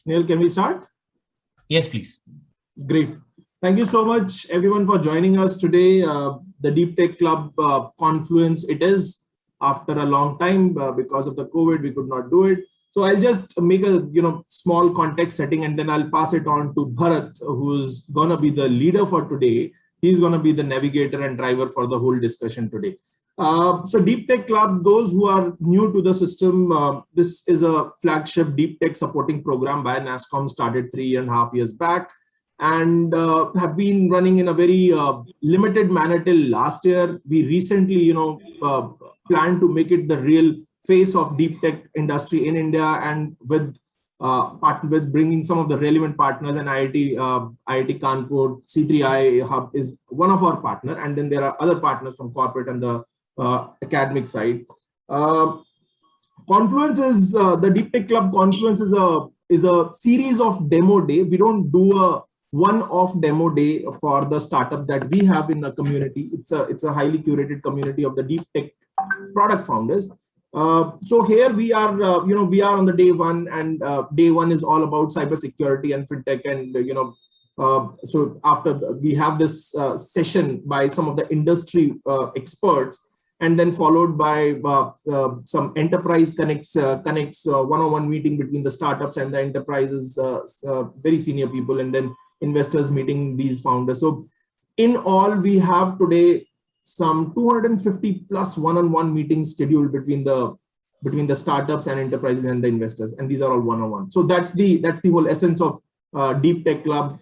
Neil, can we start? Yes, please. Great. Thank you so much, everyone, for joining us today. The Deep Tech Club Confluence, it is after a long time because of the COVID, we could not do it. So I'll just make a small context setting, and then I'll pass it on to Bharat, who's gonna be the leader for today. He's gonna be the navigator and driver for the whole discussion today. So Deep Tech Club, those who are new to the system, this is a flagship deep tech supporting program by NASSCOM, started 3.5 years back, and have been running in a very limited manner till last year. We recently, plan to make it the real face of deep tech industry in India, and with bringing some of the relevant partners, and IIT Kanpur, C3I Hub is one of our partner, and then there are other partners from corporate and the academic side. Confluence is the Deep Tech Club Confluence is a series of demo day. We don't do a one-off demo day for the startups that we have in the community. It's a highly curated community of the deep tech product founders. So here we are, we are on the day one, and day one is all about cybersecurity and fintech, and so after we have this session by some of the industry experts, and then followed by some enterprise connects one-on-one meeting between the startups and the enterprises, very senior people, and then investors meeting these founders. So in all, we have today some 250 plus one-on-one meetings scheduled between the startups and enterprises and the investors, and these are all one-on-one. So that's the whole essence of Deep Tech Club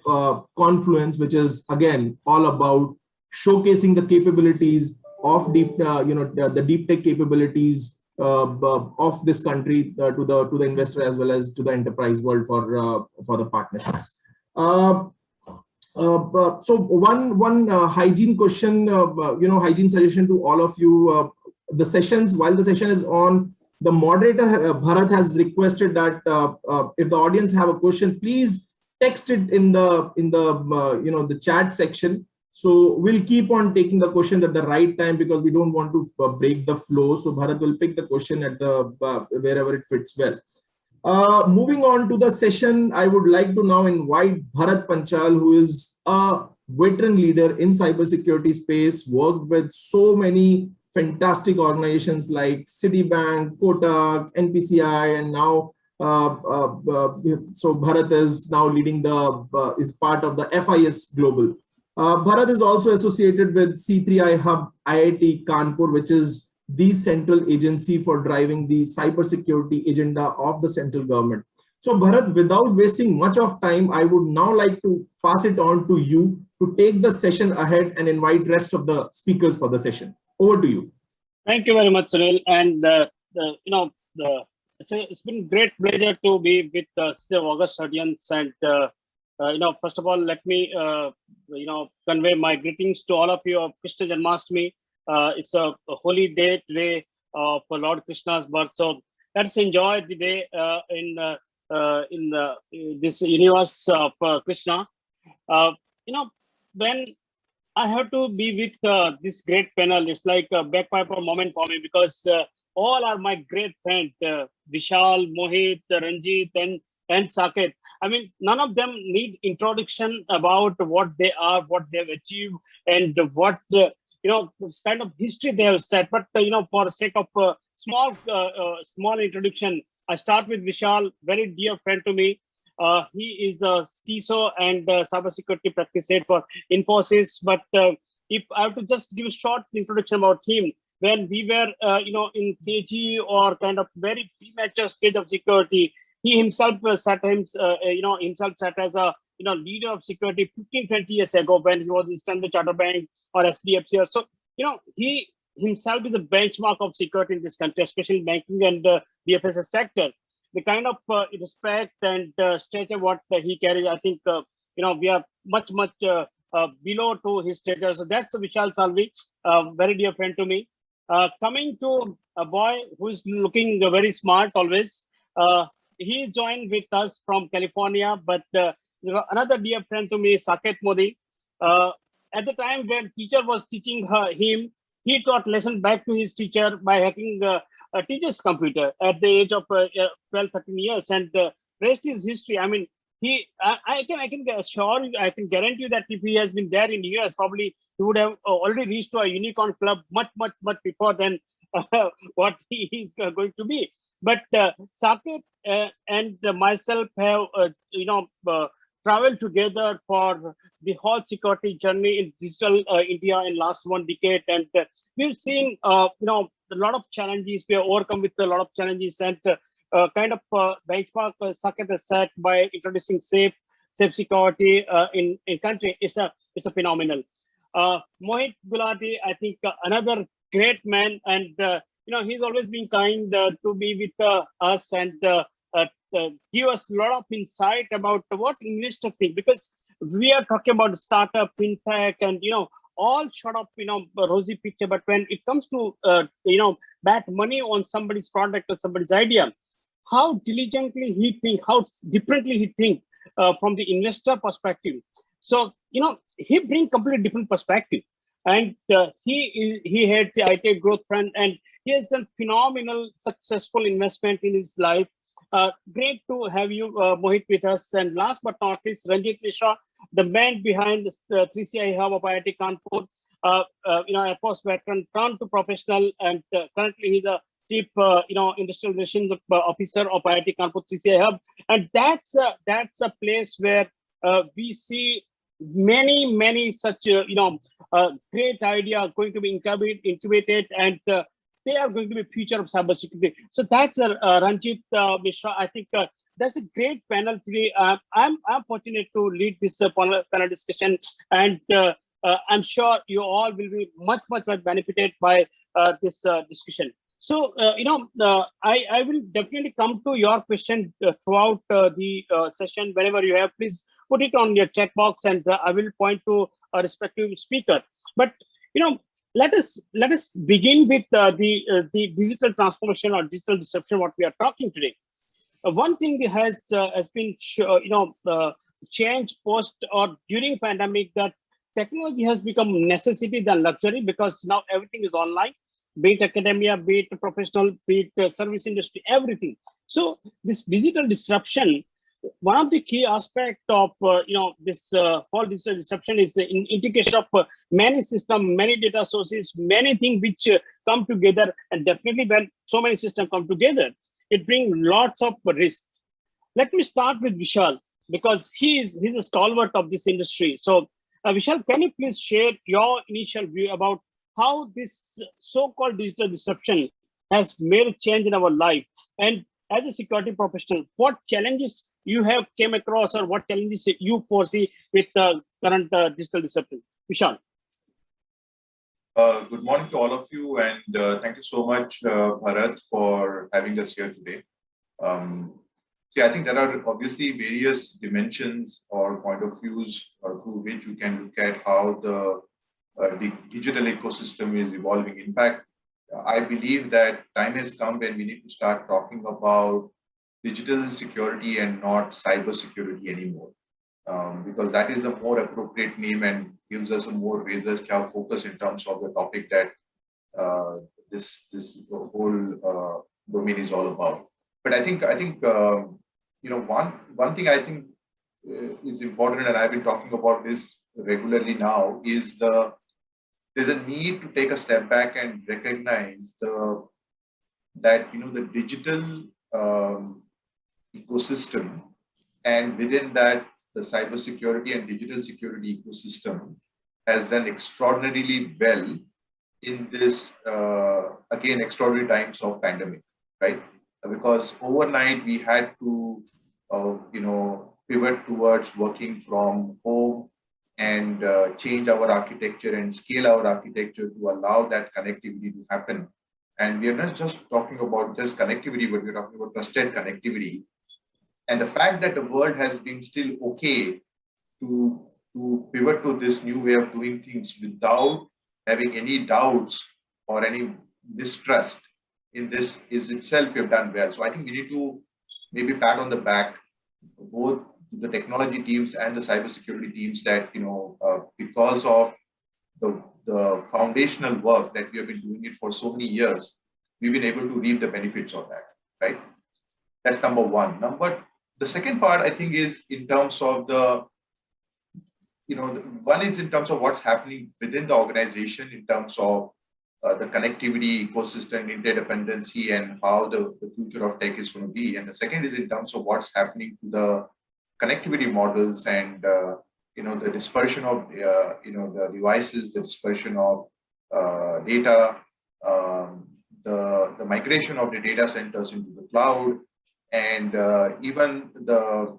Confluence, which is again all about showcasing the capabilities of the deep tech capabilities of this country to the investor as well as to the enterprise world for the partnerships. So one hygiene question, hygiene suggestion to all of you. The sessions, while the session is on, the moderator Bharat has requested that if the audience have a question, please text it in the chat section. So we'll keep on taking the questions at the right time, because we don't want to break the flow. So Bharat will pick the question at the wherever it fits well. Moving on to the session, I would like to now invite Bharat Panchal, who is a veteran leader in cybersecurity space, worked with so many fantastic organizations like Citibank, Kotak, NPCI, and now so Bharat is now leading is part of the FIS Global. Bharat is also associated with C3I Hub, IIT Kanpur, which is the central agency for driving the cybersecurity agenda of the central government. So Bharat, without wasting much of time, I would now like to pass it on to you to take the session ahead and invite rest of the speakers for the session. Over to you. Thank you very much, Sunil. And it's been great pleasure to be with August audience. And first of all, let me convey my greetings to all of you of Krishna Janmashtami. It's a holy day today for Lord Krishna's birth. So let's enjoy the day in this universe of Krishna. When I have to be with this great panel, it's like a bagpiper moment for me, because all are my great friends, Vishal, Mohit, Ranjit, and Saket. I mean, none of them need introduction about what they are, what they've achieved, and what kind of history they have set. But for the sake of small introduction, I start with Vishal, very dear friend to me. He is a CISO and cybersecurity practice head for Infosys. But if I have to just give a short introduction about him, when we were in KG or kind of very premature stage of security, he himself sat as a leader of security 15-20 years ago when he was in Standard Chartered Bank or SDFC. So he himself is a benchmark of security in this country, especially banking and the BFSI sector. The kind of respect and stature what he carries, I think we are much below to his stature. So that's Vishal Salvi, very dear friend to me. Coming to a boy who is looking very smart always. He joined with us from California, but another dear friend to me, Saket Modi. At the time when teacher was teaching him, he taught lesson back to his teacher by hacking a teacher's computer at the age of 12, 13 years. And rest is history. I mean, I can assure you, I can guarantee you that if he has been there in the US, probably he would have already reached to a unicorn club much before than what he is going to be. But Saket and myself have, traveled together for the whole security journey in digital India in last 1 decade, and we've seen, a lot of challenges. We have overcome with a lot of challenges, and kind of benchmark Saket has set by introducing safe security in country is a phenomenal. Mohit Gulati, I think another great man, and he's always been kind to be with us and give us a lot of insight about what investor think, because we are talking about startup, fintech, and all sort of rosy picture. But when it comes to bet money on somebody's product or somebody's idea, how diligently he think, how differently he think from the investor perspective. So he bring completely different perspective, and he had the IT growth fund, and he has done phenomenal successful investment in his life. Great to have you, Mohit, with us. And last but not least, Ranjit Mishra, the man behind the 3CI Hub of IIT Kanpur, Air Force veteran, turned to professional, and currently he's a chief, industrial relations officer of IIT Kanpur 3CI Hub, and that's a place where we see many such great idea going to be incubated, and they are going to be future of cybersecurity. So that's Ranjit Mishra. I think that's a great panel today. I'm fortunate to lead this panel discussion, and I'm sure you all will be much benefited by this discussion. So I will definitely come to your question throughout the session. Whenever you have, please put it on your chat box, and I will point to a respective speaker. But let us begin with the digital transformation or digital disruption, what we are talking today. One thing that has been changed post or during pandemic, that technology has become necessity than luxury, because now everything is online, be it academia, be it professional, be it service industry, everything. So this digital disruption, one of the key aspects of this whole digital disruption is the integration of many systems, many data sources, many things which come together. And definitely when so many systems come together, it brings lots of risks. Let me start with Vishal, because he's a stalwart of this industry. So Vishal, can you please share your initial view about how this so-called digital disruption has made a change in our life? And as a security professional, what challenges you have came across, or what challenges you foresee with the current digital disruption? Vishal. Good morning to all of you, and thank you so much, Bharat, for having us here today. See, I think there are obviously various dimensions or point of views through which you can look at how the digital ecosystem is evolving. In fact, I believe that time has come when we need to start talking about digital security and not cyber security anymore, because that is a more appropriate name and gives us a more razor-sharp focus in terms of the topic that this whole domain is all about. But I think one thing I think is important, and I've been talking about this regularly now, is there's a need to take a step back and recognize that the digital ecosystem, and within that the cybersecurity and digital security ecosystem has done extraordinarily well in this again extraordinary times of pandemic, right? Because overnight we had to pivot towards working from home and change our architecture and scale our architecture to allow that connectivity to happen. And we are not just talking about just connectivity, but we're talking about trusted connectivity. And the fact that the world has been still okay to pivot to this new way of doing things without having any doubts or any mistrust in this is itself, we have done well. So I think we need to maybe pat on the back both the technology teams and the cybersecurity teams that because of the foundational work that we have been doing it for so many years, we've been able to reap the benefits of that, right? That's number one. the second part, I think, is in terms of the, one is in terms of what's happening within the organization in terms of the connectivity ecosystem, interdependency, and how the future of tech is going to be. And the second is in terms of what's happening to the connectivity models and the dispersion of the devices, the dispersion of data, the migration of the data centers into the cloud, and even the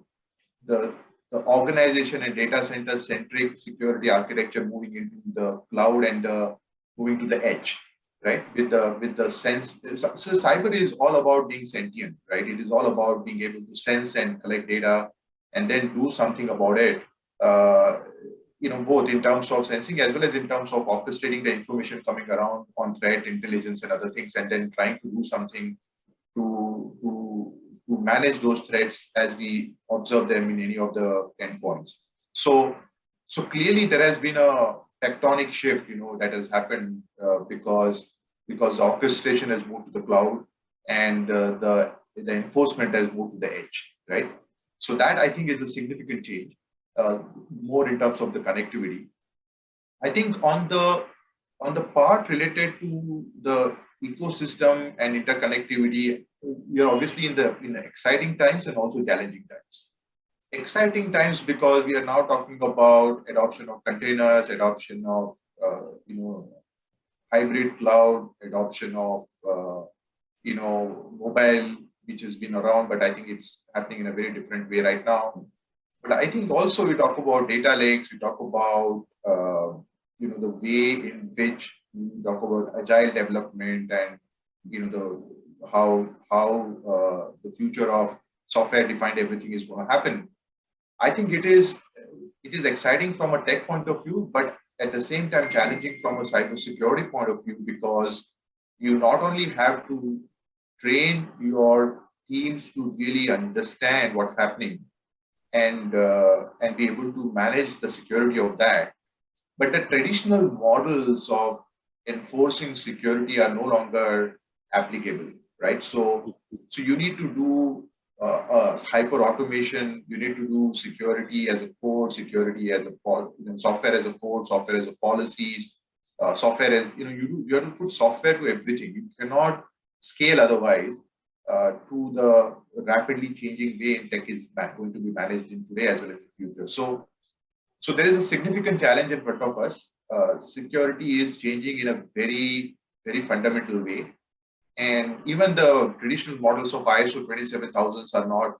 organization and data center centric security architecture moving into the cloud and moving to the edge, right? With the sense, so cyber is all about being sentient, right? It is all about being able to sense and collect data and then do something about it. Both in terms of sensing as well as in terms of orchestrating the information coming around on threat intelligence and other things, and then trying to do something to manage those threats as we observe them in any of the endpoints. So clearly there has been a tectonic shift, that has happened because the orchestration has moved to the cloud and the enforcement has moved to the edge, right? So that, I think, is a significant change, more in terms of the connectivity. I think on the part related to the ecosystem and interconnectivity, we are obviously in the exciting times and also challenging times. Exciting times because we are now talking about adoption of containers, adoption of hybrid cloud, adoption of mobile, which has been around, but I think it's happening in a very different way right now. But I think also we talk about data lakes, we talk about the way in which we talk about agile development and how the future of software-defined everything is going to happen. I think it is exciting from a tech point of view, but at the same time challenging from a cybersecurity point of view, because you not only have to train your teams to really understand what's happening and be able to manage the security of that, but the traditional models of enforcing security are no longer applicable, right? So you need to do hyper automation. You need to do security as a code, security as a software as a code, software as a policies, software as you have to put software to everything. You cannot scale otherwise to the rapidly changing way in tech is going to be managed in today as well as the future. So there is a significant challenge in front of us. Security is changing in a very, very fundamental way. And even the traditional models of ISO 27000 are not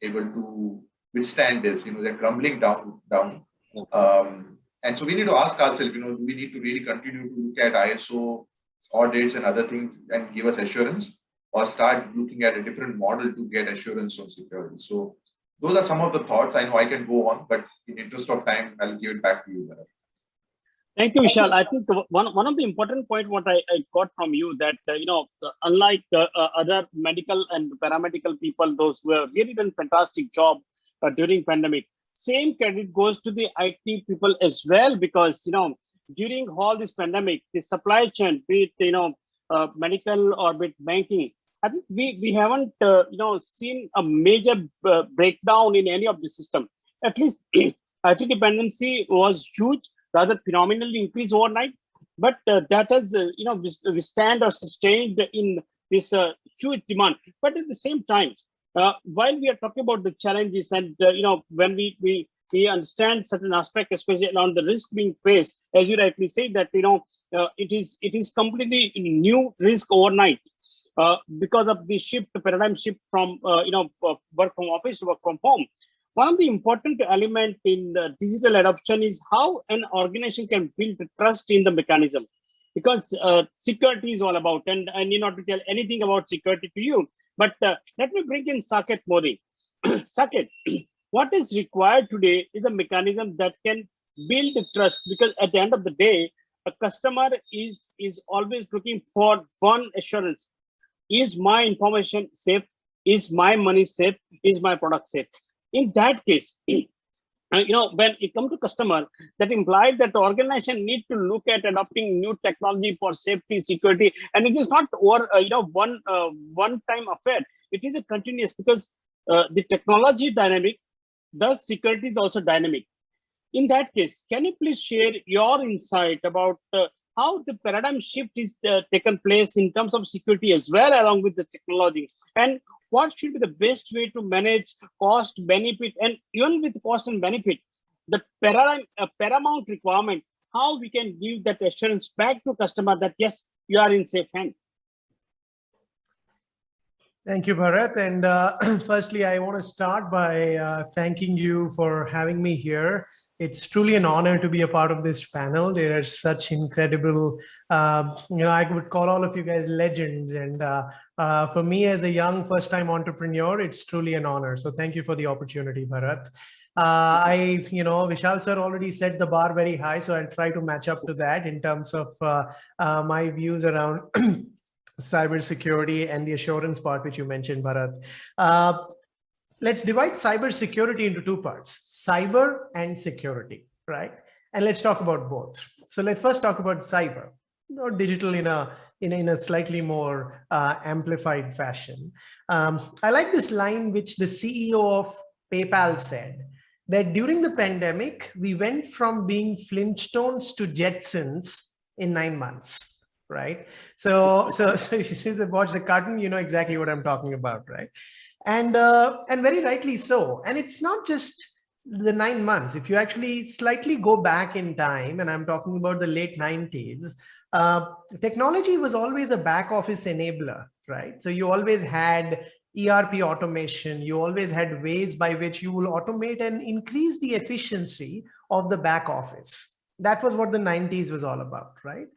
able to withstand this. They're crumbling down. And so we need to ask ourselves, do we need to really continue to look at ISO audits and other things and give us assurance, or start looking at a different model to get assurance on security? So those are some of the thoughts. I know I can go on, but in interest of time, I'll give it back to you, Bharat. Thank you, Vishal. I think one of the important point what I got from you that unlike other medical and paramedical people, those who have really done fantastic job during pandemic, same credit goes to the IT people as well, because during all this pandemic, the supply chain, be it medical or be it banking, I think we haven't seen a major breakdown in any of the system. At least IT dependency was huge, rather phenomenally increased overnight, but that has withstand or sustained in this huge demand. But at the same time, while we are talking about the challenges and when we understand certain aspect, especially around the risk being faced, as you rightly say that it is completely new risk overnight because of the paradigm shift from work from office to work from home. One of the important element in the digital adoption is how an organization can build trust in the mechanism, because security is all about, and I need not to tell anything about security to you, but let me bring in Saket Modi. Saket, what is required today is a mechanism that can build trust, because at the end of the day, a customer is always looking for one assurance: is my information safe? Is my money safe? Is my product safe? In that case, when it comes to customer, that implies that the organization need to look at adopting new technology for safety, security, and it is not one time affair. It is a continuous, because the technology dynamic, the security is also dynamic. In that case, can you please share your insight about how the paradigm shift is taken place in terms of security as well along with the technology, and what should be the best way to manage cost, benefit, and even with cost and benefit, the paradigm paramount requirement, how we can give that assurance back to customer that yes, you are in safe hand. Thank you, Bharat. And firstly, I want to start by thanking you for having me here. It's truly an honor to be a part of this panel. There are such incredible, I would call all of you guys legends. And for me as a young first-time entrepreneur, it's truly an honor. So thank you for the opportunity, Bharat. Vishal sir already set the bar very high, so I'll try to match up to that in terms of my views around cybersecurity and the assurance part, which you mentioned, Bharat. Let's divide cybersecurity into two parts, cyber and security, right? And let's talk about both. So let's first talk about cyber, or digital in a slightly more amplified fashion. I like this line which the CEO of PayPal said, that during the pandemic, we went from being Flintstones to Jetsons in 9 months, right? So if you watch the cartoon, you know exactly what I'm talking about, right? And very rightly so. And it's not just the 9 months. If you actually slightly go back in time, and I'm talking about the late 90s, technology was always a back office enabler, right? So you always had ERP automation, you always had ways by which you will automate and increase the efficiency of the back office. That was what the 90s was all about, right?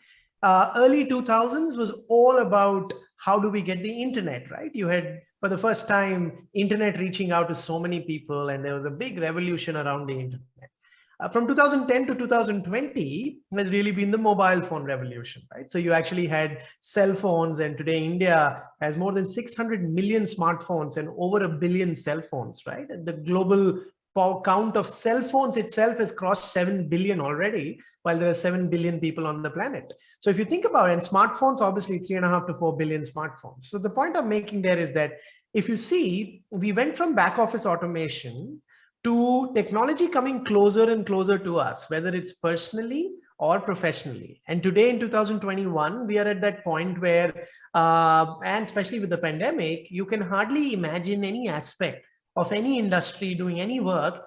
Early 2000s was all about how do we get the internet, right? You had, for the first time, internet reaching out to so many people, and there was a big revolution around the internet. From 2010 to 2020 has really been the mobile phone revolution, right? So you actually had cell phones, and today India has more than 600 million smartphones and over 1 billion cell phones, right? And the global count of cell phones itself has crossed 7 billion already, while there are 7 billion people on the planet. So if you think about it, and smartphones, obviously 3.5 to 4 billion smartphones. So the point I'm making there is that if you see, we went from back office automation to technology coming closer and closer to us, whether it's personally or professionally. And today in 2021, we are at that point where, and especially with the pandemic, you can hardly imagine any aspect of any industry doing any work.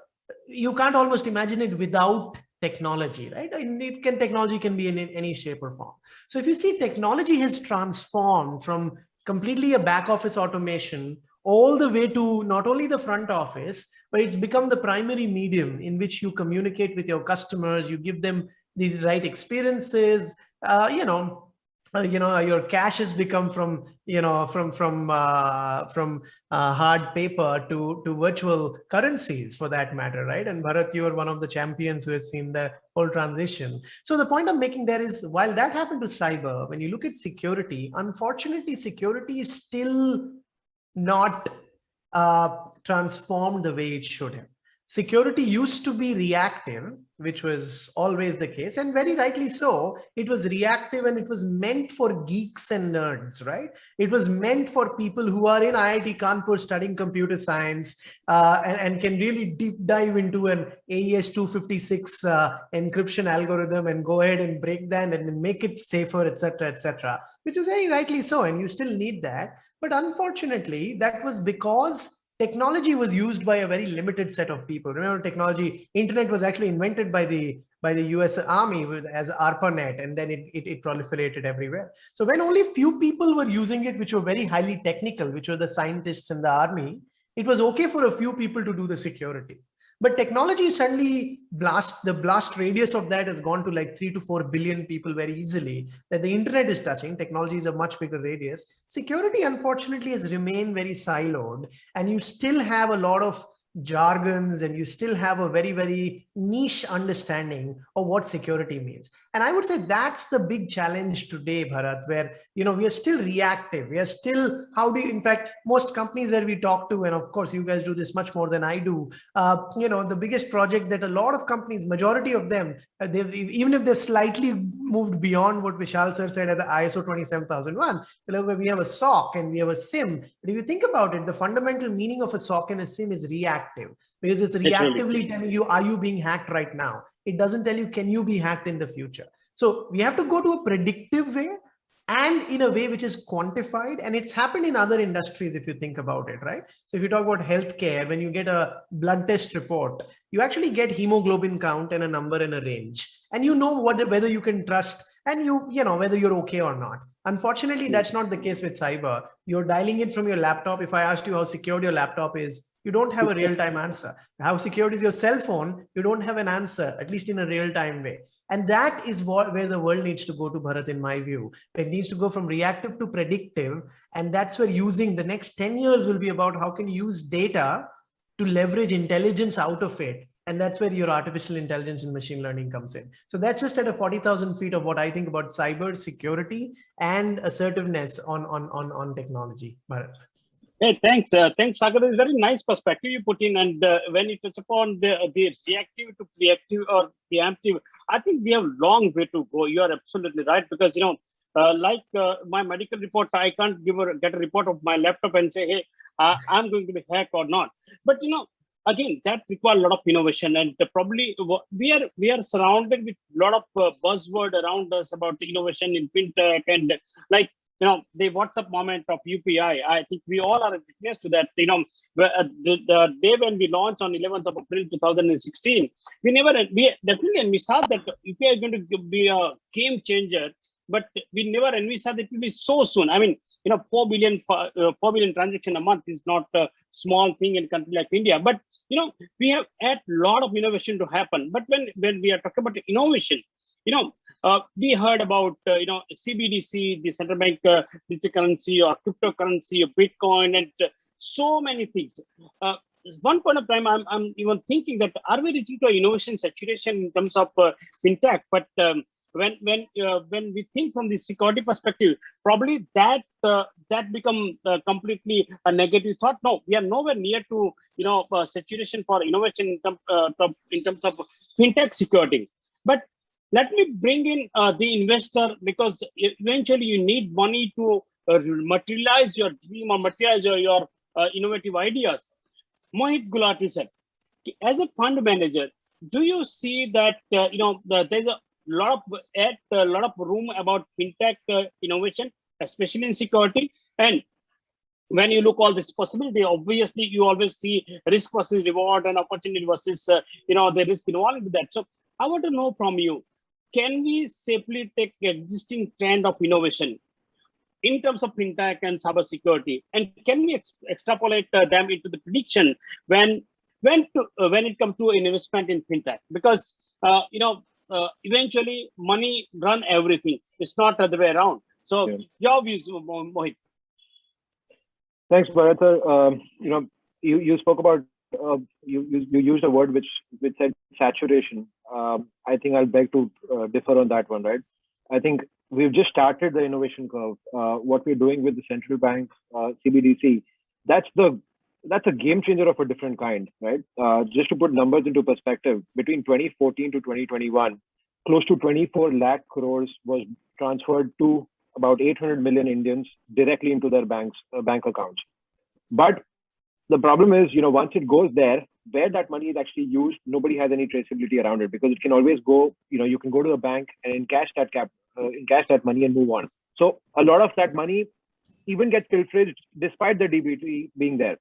You can't almost imagine it without technology, right? Technology can be in any shape or form. So if you see, technology has transformed from completely a back office automation all the way to not only the front office, but it's become the primary medium in which you communicate with your customers, you give them the right experiences, your cash has become from hard paper to virtual currencies, for that matter, right? And Bharat, you are one of the champions who has seen the whole transition. So the point I'm making there is, while that happened to cyber, when you look at security, unfortunately, security is still not transformed the way it should have. Security used to be reactive, which was always the case, and very rightly so. It was reactive, and it was meant for geeks and nerds, right? It was meant for people who are in IIT Kanpur studying computer science and can really deep dive into an AES 256 encryption algorithm and go ahead and break that and make it safer, etc., which is very rightly so, and you still need that. But unfortunately, that was because technology was used by a very limited set of people. Remember, internet was actually invented by the US Army as ARPANET, and then it proliferated everywhere. So when only few people were using it, which were very highly technical, which were the scientists in the army, it was okay for a few people to do the security. But technology suddenly the blast radius of that has gone to like 3 to 4 billion people very easily, that the internet is touching. Technology is a much bigger radius. Security, unfortunately, has remained very siloed, and you still have a lot of jargons, and you still have a very, very niche understanding of what security means. And I would say that's the big challenge today, Bharat, where, we are still reactive. We are still, in fact, most companies where we talk to, and of course, you guys do this much more than I do, the biggest project that a lot of companies, majority of them, even if they're slightly moved beyond what Vishal sir said at the ISO 27001, where we have a SOC and we have a SIM. But if you think about it, the fundamental meaning of a SOC and a SIM is reactive, because it's reactively telling you, are you being hacked right now? It doesn't tell you, can you be hacked in the future? So we have to go to a predictive way, and in a way which is quantified. And it's happened in other industries, if you think about it, right? So if you talk about healthcare, when you get a blood test report, you actually get hemoglobin count and a number and a range, and you know whether you can trust, and whether you're okay or not. Unfortunately, that's not the case with cyber. You're dialing it from your laptop. If I asked you how secure your laptop is, you don't have a real-time answer. How secure is your cell phone? You don't have an answer, at least in a real-time way. And that is where the world needs to go to, Bharat, in my view. It needs to go from reactive to predictive. And that's where using the next 10 years will be about how can you use data to leverage intelligence out of it. And that's where your artificial intelligence and machine learning comes in. So that's just at a 40,000 feet of what I think about cyber security and assertiveness on technology, Bharat. Hey, thanks. Thanks, Sagar. It's a very nice perspective you put in. And when you touch upon the reactive to reactive or preemptive, I think we have a long way to go. You are absolutely right. Because, my medical report, I can't get a report of my laptop and say, hey, I'm going to be hacked or not. But, again, that requires a lot of innovation. And probably we are surrounded with a lot of buzzword around us about innovation in fintech and the WhatsApp moment of UPI. I think we all are a witness to that. The day when we launched on 11th of April 2016, we saw that UPI is going to be a game changer, but we never envisaged that it will be so soon. I mean, 4 billion transaction a month is not a small thing in a country like India. But we have had a lot of innovation to happen. But when we are talking about innovation, we heard about CBDC, the central bank digital currency, or cryptocurrency, or Bitcoin, and so many things. One point of time, I'm even thinking that are we reaching to innovation saturation in terms of fintech? But when we think from the security perspective, probably that become completely a negative thought. No, we are nowhere near to saturation for innovation in terms of fintech security. But let me bring in the investor, because eventually you need money to materialize your dream or materialize your innovative ideas. Mohit Gulati said, as a fund manager, do you see that there's a lot of room about fintech innovation, especially in security? And when you look all this possibility, obviously you always see risk versus reward and opportunity versus the risk involved with that. So I want to know from you, can we safely take the existing trend of innovation in terms of fintech and cyber security, and can we extrapolate them into the prediction when it comes to investment in fintech? Because eventually money run everything. It's not the other way around. So your views, Mohit. Thanks, Bharat. You spoke about you used a word which said saturation. I think I'll beg to differ on that one, right? I think we've just started the innovation curve. What we're doing with the central bank CBDC, that's a game changer of a different kind, right? Just to put numbers into perspective, between 2014 to 2021, close to 24 lakh crores was transferred to about 800 million Indians directly into their bank accounts. But the problem is, once it goes there, where that money is actually used, nobody has any traceability around it, because it can always go, you can go to the bank and encash that money and move on. So a lot of that money even gets pilfered despite the DBT being there.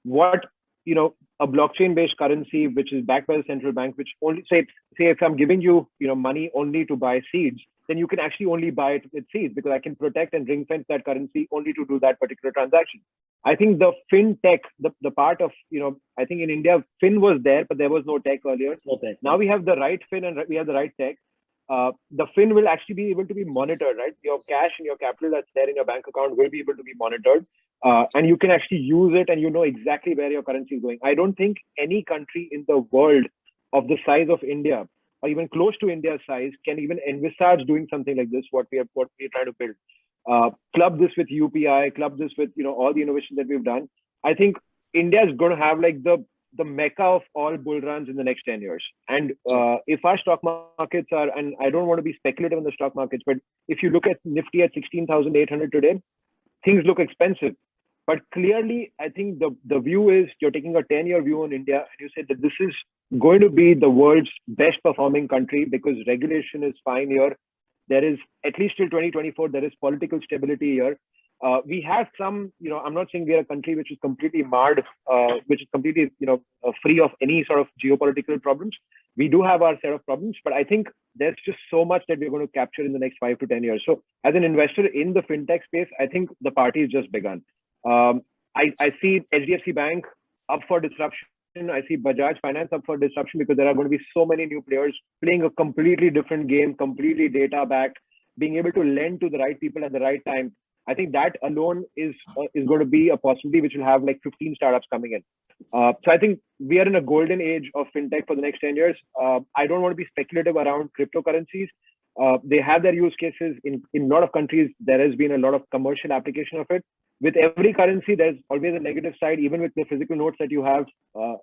What, a blockchain-based currency, which is backed by the central bank, which only say if I'm giving you, money only to buy seeds, then you can actually only buy it with seeds, because I can protect and ring fence that currency only to do that particular transaction. I think the fintech, the part of, I think in India, fin was there, but there was no tech earlier. Okay. Now we have the right fin and we have the right tech. The fin will actually be able to be monitored, right? Your cash and your capital that's there in your bank account will be able to be monitored. and you can actually use it, and you know exactly where your currency is going. I don't think any country in the world of the size of India, or even close to India's size, can even envisage doing something like this. What we're trying to build. Club this with UPI, club this with all the innovation that we've done. I think India is going to have like the mecca of all bull runs in the next 10 years. And if our stock markets are, and I don't want to be speculative in the stock markets, but if you look at Nifty at 16,800 today, things look expensive. But clearly, I think the view is you're taking a 10-year view on India, and you said that this is going to be the world's best performing country because regulation is fine here. There is, at least till 2024, there is political stability here. We have some, I'm not saying we are a country which is completely marred, which is completely, free of any sort of geopolitical problems. We do have our set of problems, but I think there's just so much that we're going to capture in the next 5 to 10 years. So as an investor in the fintech space, I think the party has just begun. I see HDFC Bank up for disruption. I see Bajaj Finance up for disruption because there are going to be so many new players playing a completely different game, completely data backed, being able to lend to the right people at the right time. I think that alone is going to be a possibility which will have like 15 startups coming in. So I think we are in a golden age of fintech for the next 10 years. I don't want to be speculative around cryptocurrencies. They have their use cases in a lot of countries. There has been a lot of commercial application of it. With every currency, there's always a negative side. Even with the physical notes that you have,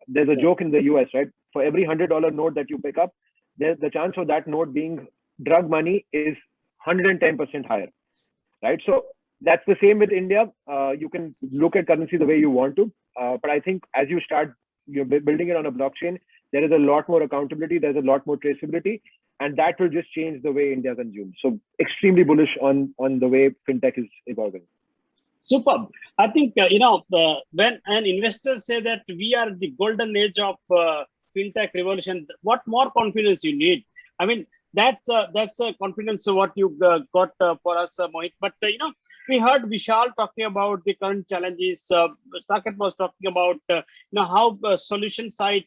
there's a joke in the US, right? For every $100 note that you pick up, there's the chance of that note being drug money is 110% higher, right? So that's the same with India. You can look at currency the way you want to, but I think as you start building it on a blockchain, there is a lot more accountability. There's a lot more traceability, and that will just change the way India consumes. So extremely bullish on the way fintech is evolving. Superb. I think, when an investor say that we are the golden age of fintech revolution, what more confidence you need? I mean, that's a confidence what you got for us, Mohit. But, we heard Vishal talking about the current challenges. Saket was talking about, how solution side,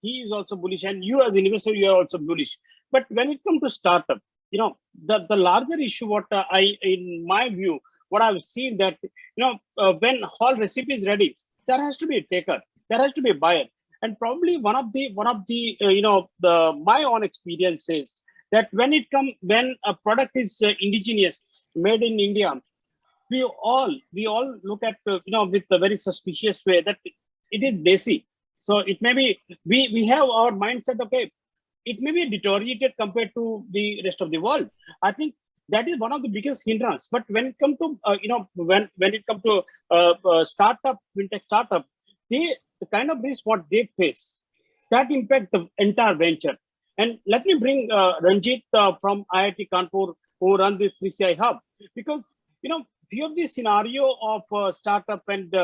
he is also bullish. And you as an investor, you are also bullish. But when it comes to startup, the larger issue, in my view, what I've seen that, when whole recipe is ready, there has to be a taker, there has to be a buyer. And probably one of the my own experience is that when a product is indigenous, made in India, we all look at, with a very suspicious way that it is desi. So it may be, we have our mindset, okay, it may be deteriorated compared to the rest of the world. I think that is one of the biggest hindrance. But when it comes to, when it comes to startup, fintech startup, the kind of risk what they face, that impact the entire venture. And let me bring Ranjit from IIT Kanpur, who run the 3CI Hub, because, few of the scenario of startup, and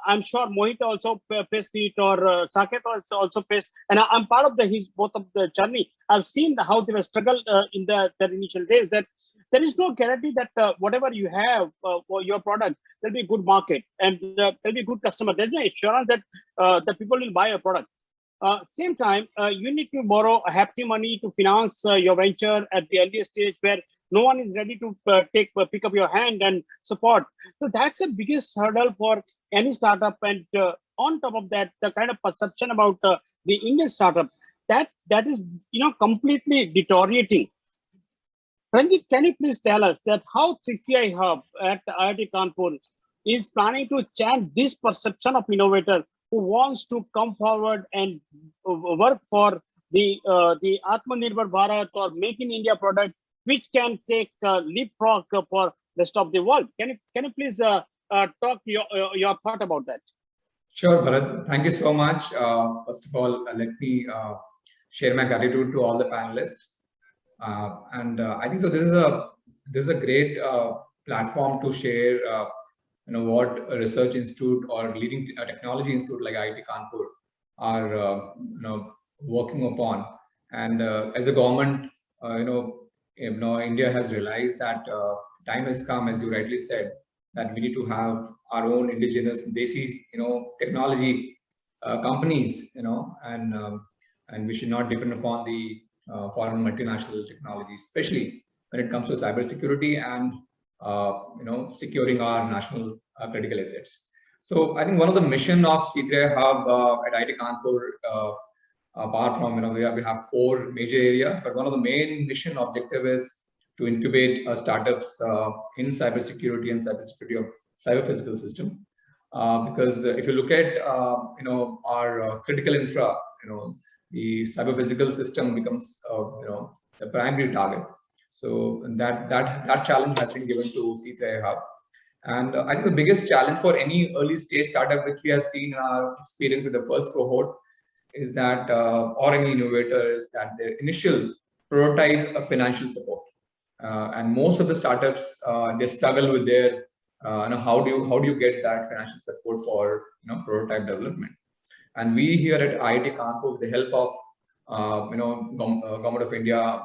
I'm sure Mohit also faced it, or Saket also faced, and I'm part of both of the journey. I've seen how they were struggled in their initial days, that there is no guarantee that whatever you have for your product, there'll be a good market and there'll be a good customer. There's no assurance that the people will buy a product. Same time, you need to borrow a hefty money to finance your venture at the earliest stage where no one is ready to pick up your hand and support. So that's the biggest hurdle for any startup. And on top of that, the kind of perception about the Indian startup, that is completely deteriorating. Ranjit, can you please tell us that how 3CI Hub at IIT Kanpur is planning to change this perception of innovator who wants to come forward and work for the Atmanirbhar Bharat or Make in India product, which can take leapfrog for rest of the world? Can you please talk your thought about that? Sure, Bharat. Thank you so much. First of all, let me share my gratitude to all the panelists. I think so. This is a great platform to share, what a research institute or leading technology institute like IIT Kanpur are, working upon. And as a government, India has realized that time has come, as you rightly said, that we need to have our own indigenous desi, technology companies, and we should not depend upon the foreign multinational technologies, especially when it comes to cybersecurity and securing our national critical assets. So I think one of the mission of C3 Hub at IIT Kanpur, apart from we have 4 major areas, but one of the main mission objective is to incubate startups in cybersecurity and cybersecurity of cyber physical system. Because if you look at our critical infra, the cyber physical system becomes the primary target. So that challenge has been given to C3 Hub. And I think the biggest challenge for any early stage startup, which we have seen in our experience with the first cohort, is that, or any innovator, is that their initial prototype of financial support. And most of the startups, they struggle with their, how do you get that financial support for prototype development? And we here at IIT Kanpur, with the help of Government of India,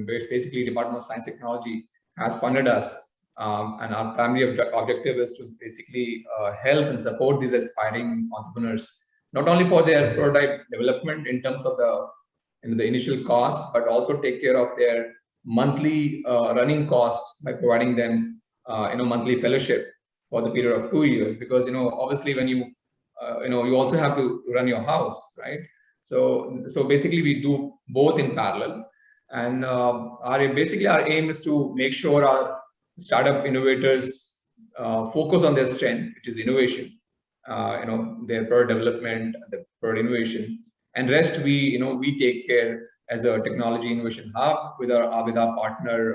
basically Department of Science and Technology, has funded us. And our primary objective is to basically help and support these aspiring entrepreneurs, not only for their prototype development in terms of the initial cost, but also take care of their monthly running costs by providing them monthly fellowship for the period of 2 years. Because obviously when you you also have to run your house, right? So basically we do both in parallel. And our aim is to make sure our startup innovators focus on their strength, which is innovation, their product development, the product innovation, and rest we take care as a technology innovation hub with our partner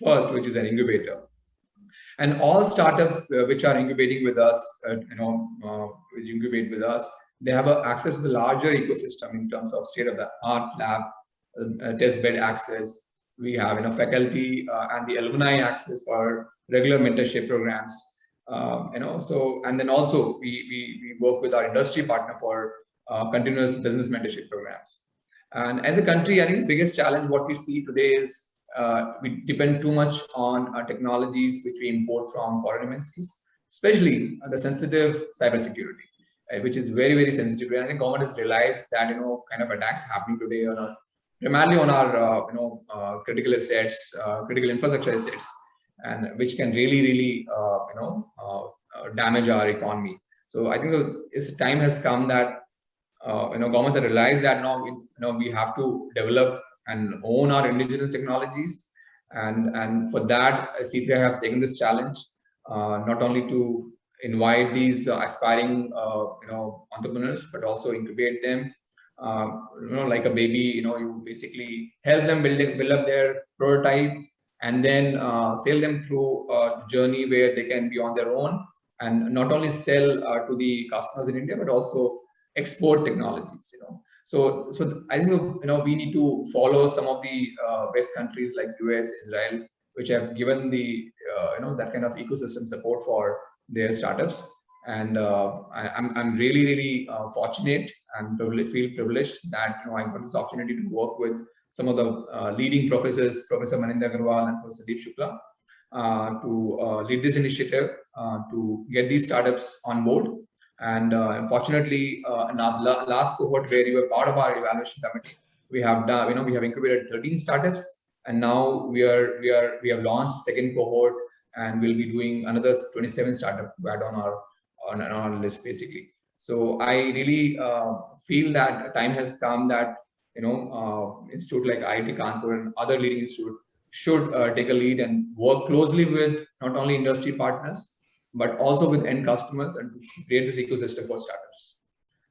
first, which is an incubator. And all startups which are incubating with us, which incubate with us, they have access to the larger ecosystem in terms of state-of-the-art lab, test bed access. We have faculty and the alumni access for regular mentorship programs. And then also we work with our industry partner for continuous business mentorship programs. And as a country, I think the biggest challenge what we see today is we depend too much on our technologies which we import from foreign MNCs, especially the sensitive cybersecurity, which is very, very sensitive. And I think government has realized that kind of attacks happening today primarily on our critical assets, critical infrastructure assets, and which can really damage our economy. So I think time has come that governments have realized that now we have to develop and own our indigenous technologies, and for that C3 has taken this challenge, not only to invite these aspiring entrepreneurs, but also incubate them like a baby. You basically help them build up their prototype, and then sail them through a journey where they can be on their own and not only sell to the customers in India, but also export technologies. So I think we need to follow some of the West countries like US, Israel, which have given the that kind of ecosystem support for their startups. And I'm really fortunate and feel privileged that I got this opportunity to work with some of the leading professors, Professor Maninder Agarwal and Professor Deep Shukla, to lead this initiative to get these startups on board. And unfortunately, in our last cohort, where you were part of our evaluation committee, we have done, we have incubated 13 startups, and now we have launched second cohort, and we'll be doing another 27 startups to add on our list, basically. So I really feel that time has come that institute like IIT Kanpur and other leading institutes should take a lead and work closely with not only industry partners, but also with end customers, and to create this ecosystem for startups.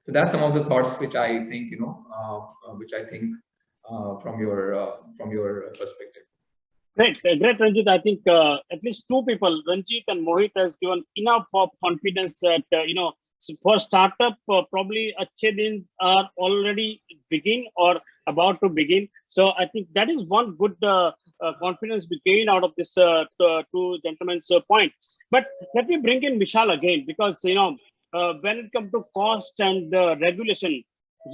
So that's some of the thoughts which I think, from your perspective. Great, Ranjit. I think at least two people, Ranjit and Mohit, has given enough of confidence that for startup, probably achhe din are already begin or about to begin. So I think that is one good confidence we gain out of this two gentlemen's point. But let me bring in Vishal again, because when it comes to cost and regulation,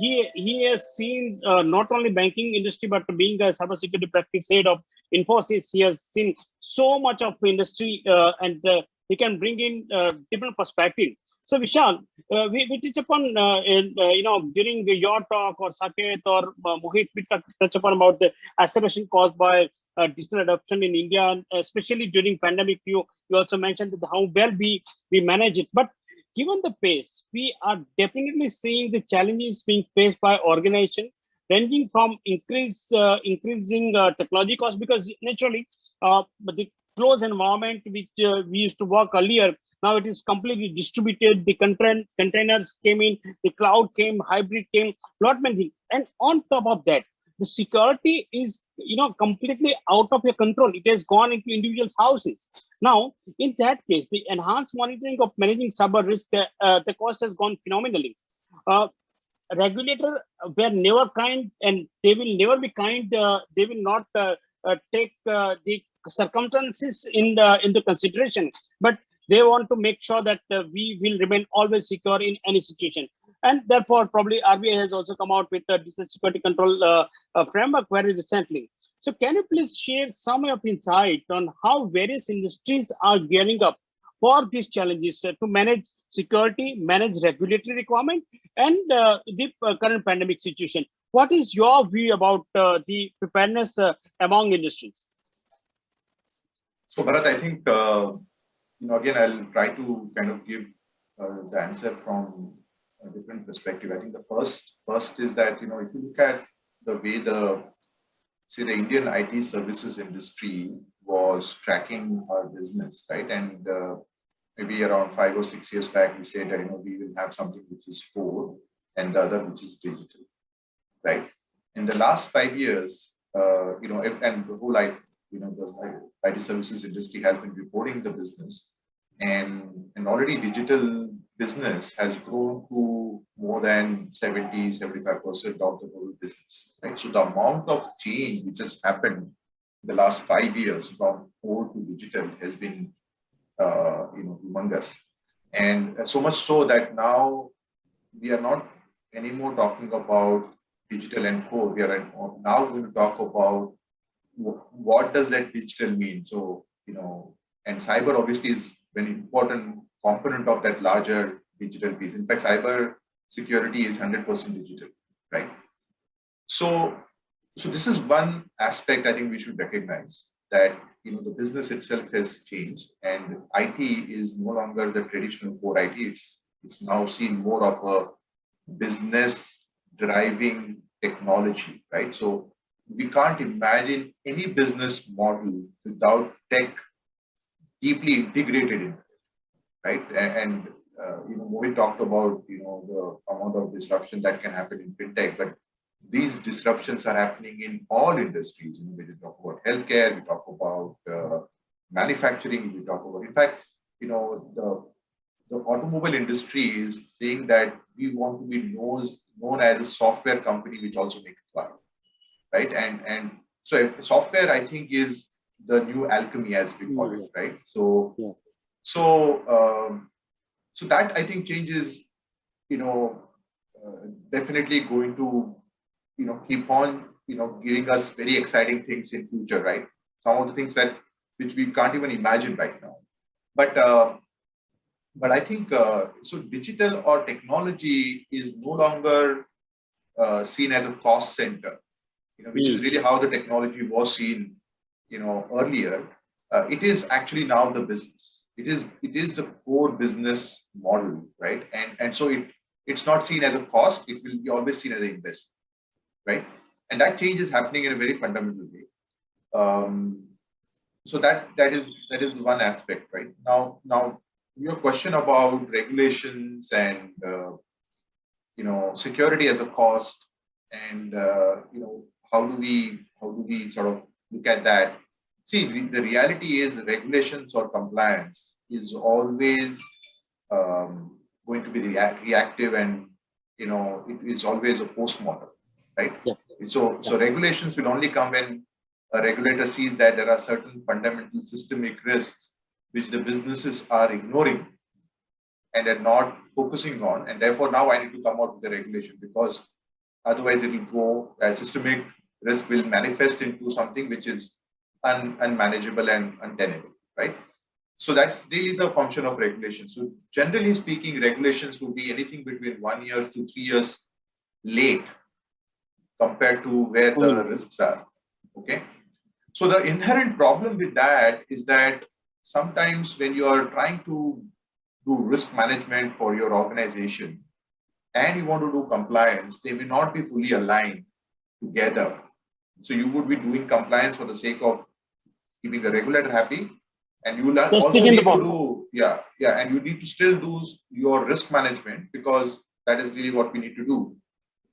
he has seen not only banking industry, but being a cybersecurity practice head of Infosys, he has seen so much of industry, and he can bring in different perspective. So Vishal, we touch upon, during your talk, or Saket or Mohit, we touch upon about the acceleration caused by digital adoption in India, and especially during pandemic. You also mentioned that how well we manage it. But given the pace, we are definitely seeing the challenges being faced by organization, ranging from increasing technology costs, because naturally, the closed environment which we used to work earlier, now it is completely distributed. The containers came in, the cloud came, hybrid came, lot many things. And on top of that, the security is completely out of your control. It has gone into individuals' houses. Now, in that case, the enhanced monitoring of managing cyber risk, the cost has gone phenomenally. Regulator were never kind, and they will never be kind. They will not take the circumstances into consideration, but they want to make sure that we will remain always secure in any situation. And therefore, probably RBI has also come out with a digital security control framework very recently. So can you please share some of insight on how various industries are gearing up for these challenges to manage security, manage regulatory requirement, and the current pandemic situation? What is your view about the preparedness among industries? So Bharat, I think, again, I'll try to kind of give the answer from a different perspective. I think the first is that, if you look at the way the Indian IT services industry was tracking our business, right? And maybe around 5 or 6 years back, we said that, we will have something which is core and the other which is digital, right? In the last 5 years, and the whole the IT services industry has been reporting the business, and already digital business has grown to more than 70-75% of the total business, right? So the amount of change which has happened in the last 5 years from core to digital has been humongous, and so much so that now we are not anymore talking about digital and core. We are now going to talk about what does that digital mean. So and cyber obviously is an important component of that larger digital piece. In fact, cyber security is 100% digital, right? So this is one aspect I think we should recognize, that the business itself has changed, and IT is no longer the traditional core IT. It's now seen more of a business driving technology, right? So we can't imagine any business model without tech deeply integrated in it, right? And we talked about the amount of disruption that can happen in fintech, but these disruptions are happening in all industries. We talk about healthcare, we talk about manufacturing, we talk about, in fact, the automobile industry is saying that we want to be known as a software company which also makes cars, right? And so software, I think, is the new alchemy, as we call it, right? So so that, I think, changes, definitely going to keep on giving us very exciting things in future, right? Some of the things which we can't even imagine right now. But I think so digital or technology is no longer seen as a cost center, which is really how the technology was seen earlier. It is actually now the business. It is the core business model, right? And so it's not seen as a cost. It will be always seen as an investment, right? And that change is happening in a very fundamental way. So that is one aspect, right? Now your question about regulations and security as a cost, and how do we sort of look at that? See, the reality is regulations or compliance is always going to be reactive, and it is always a postmortem, right? Yeah. So regulations will only come when a regulator sees that there are certain fundamental systemic risks which the businesses are ignoring and are not focusing on, and therefore now I need to come out with the regulation, because otherwise it will go, a systemic risk will manifest into something which is unmanageable and untenable, right? So that's really the function of regulation. So generally speaking, regulations would be anything between 1 year to 3 years late compared to where the risks are. Okay. So the inherent problem with that is that sometimes when you are trying to do risk management for your organization and you want to do compliance, they may not be fully aligned together. So you would be doing compliance for the sake of keeping the regulator happy, and you will Just also tick in need the box. to do, and you need to still do your risk management, because that is really what we need to do.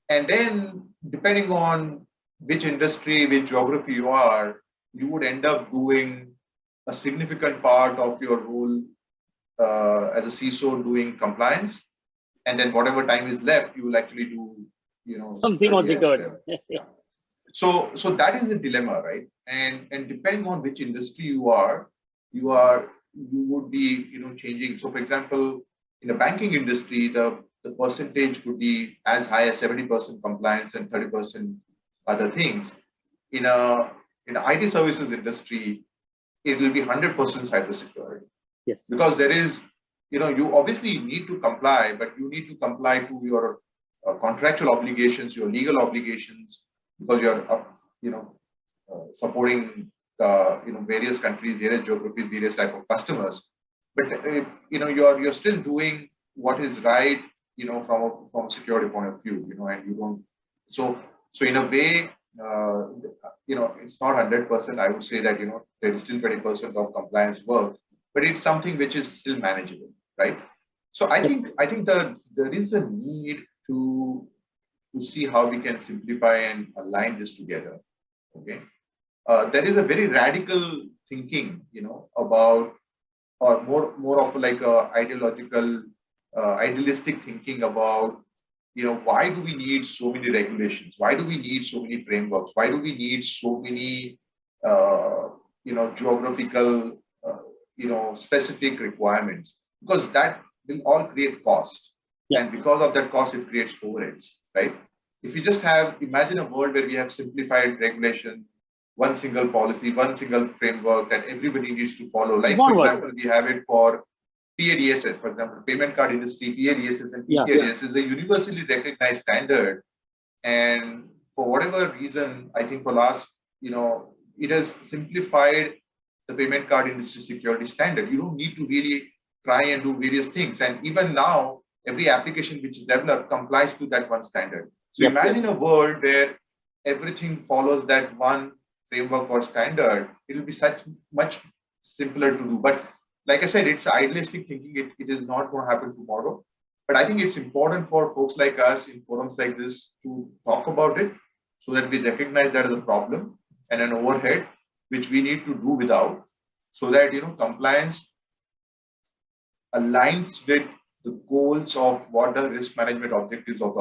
And then depending on which industry, which geography you are, you would end up doing a significant part of your role as a CISO doing compliance, and then whatever time is left, you will actually do, Something on security. Yeah. So that is the dilemma, right? And depending on which industry you would be, changing. So for example, in the banking industry, the percentage could be as high as 70% compliance and 30% other things. In a IT services industry, it will be 100% cybersecurity. Yes. Because there is, you obviously need to comply, but you need to comply to your contractual obligations, your legal obligations, because you're, supporting, various countries, various geographies, various type of customers. But you're still doing what is right, from a security point of view, and you don't. So in a way, it's not 100%. I would say that there is still 20% of compliance work, but it's something which is still manageable, right? So I think that there is a need to see how we can simplify and align this together. Okay, there is a very radical thinking, about, or more of like a idealistic thinking about, why do we need so many regulations? Why do we need so many frameworks? Why do we need so many, geographical, specific requirements? Because that will all create cost. Yeah. And because of that cost, it creates overheads, right? If you just imagine a world where we have simplified regulation, one single policy, one single framework that everybody needs to follow. Like, for example, we have it for PADSS, for example, payment card industry, PADSS and PCIDS is a universally recognized standard. And for whatever reason, I think for last, it has simplified the payment card industry security standard. You don't need to really try and do various things. And even now, every application which is developed complies to that one standard. So imagine a world where everything follows that one framework or standard. It will be much simpler to do. But like I said, it's idealistic thinking. It is not going to happen tomorrow. But I think it's important for folks like us in forums like this to talk about it, so that we recognize that as a problem and an overhead which we need to do without, so that compliance aligns with the goals of what the risk management objectives of the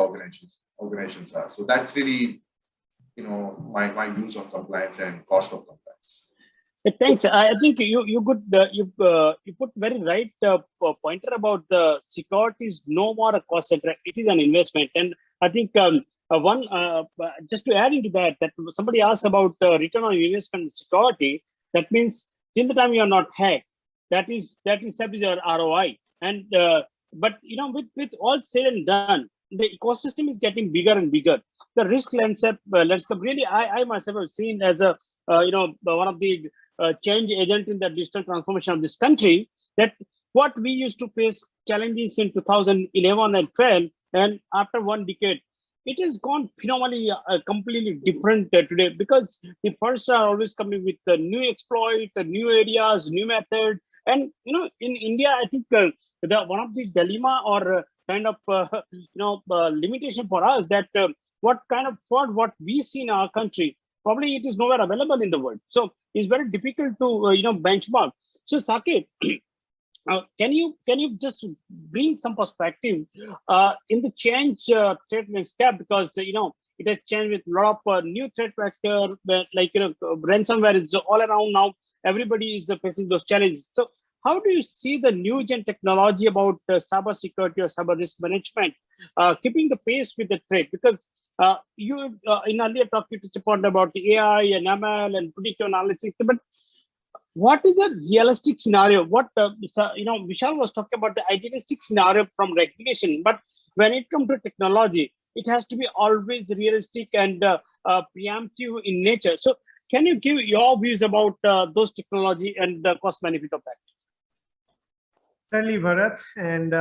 organizations are. So that's really, my views on compliance and cost of compliance. Thanks. I think you put very right pointer about the security is no more a cost center. It is an investment, and I think just to add into that somebody asked about return on investment in security. That means till the time you are not hacked, that is your ROI. And but with all said and done, the ecosystem is getting bigger and bigger. The risk landscape really, I myself have seen as a one of the change agent in the digital transformation of this country, that what we used to face challenges in 2011 and 12, and after one decade, it has gone phenomenally completely different today, because the first are always coming with the new exploit, the new areas, new method. And in India, I think one of the dilemma or kind of limitation for us, that what kind of fraud what we see in our country, probably it is nowhere available in the world. So it's very difficult to benchmark. So Saket, can you just bring some perspective in the change threat landscape, because it has changed with a lot of new threat vector, like ransomware is all around now. Everybody is facing those challenges. So how do you see the new gen technology about cyber security or cyber risk management keeping the pace with the threat? Because in earlier talk you touched upon about the AI and ML and predictive analysis, but what is the realistic scenario? What Vishal was talking about the idealistic scenario from recognition, but when it comes to technology, it has to be always realistic and preemptive in nature. So, can you give your views about those technology and the cost benefit of that? Certainly, Bharat. And,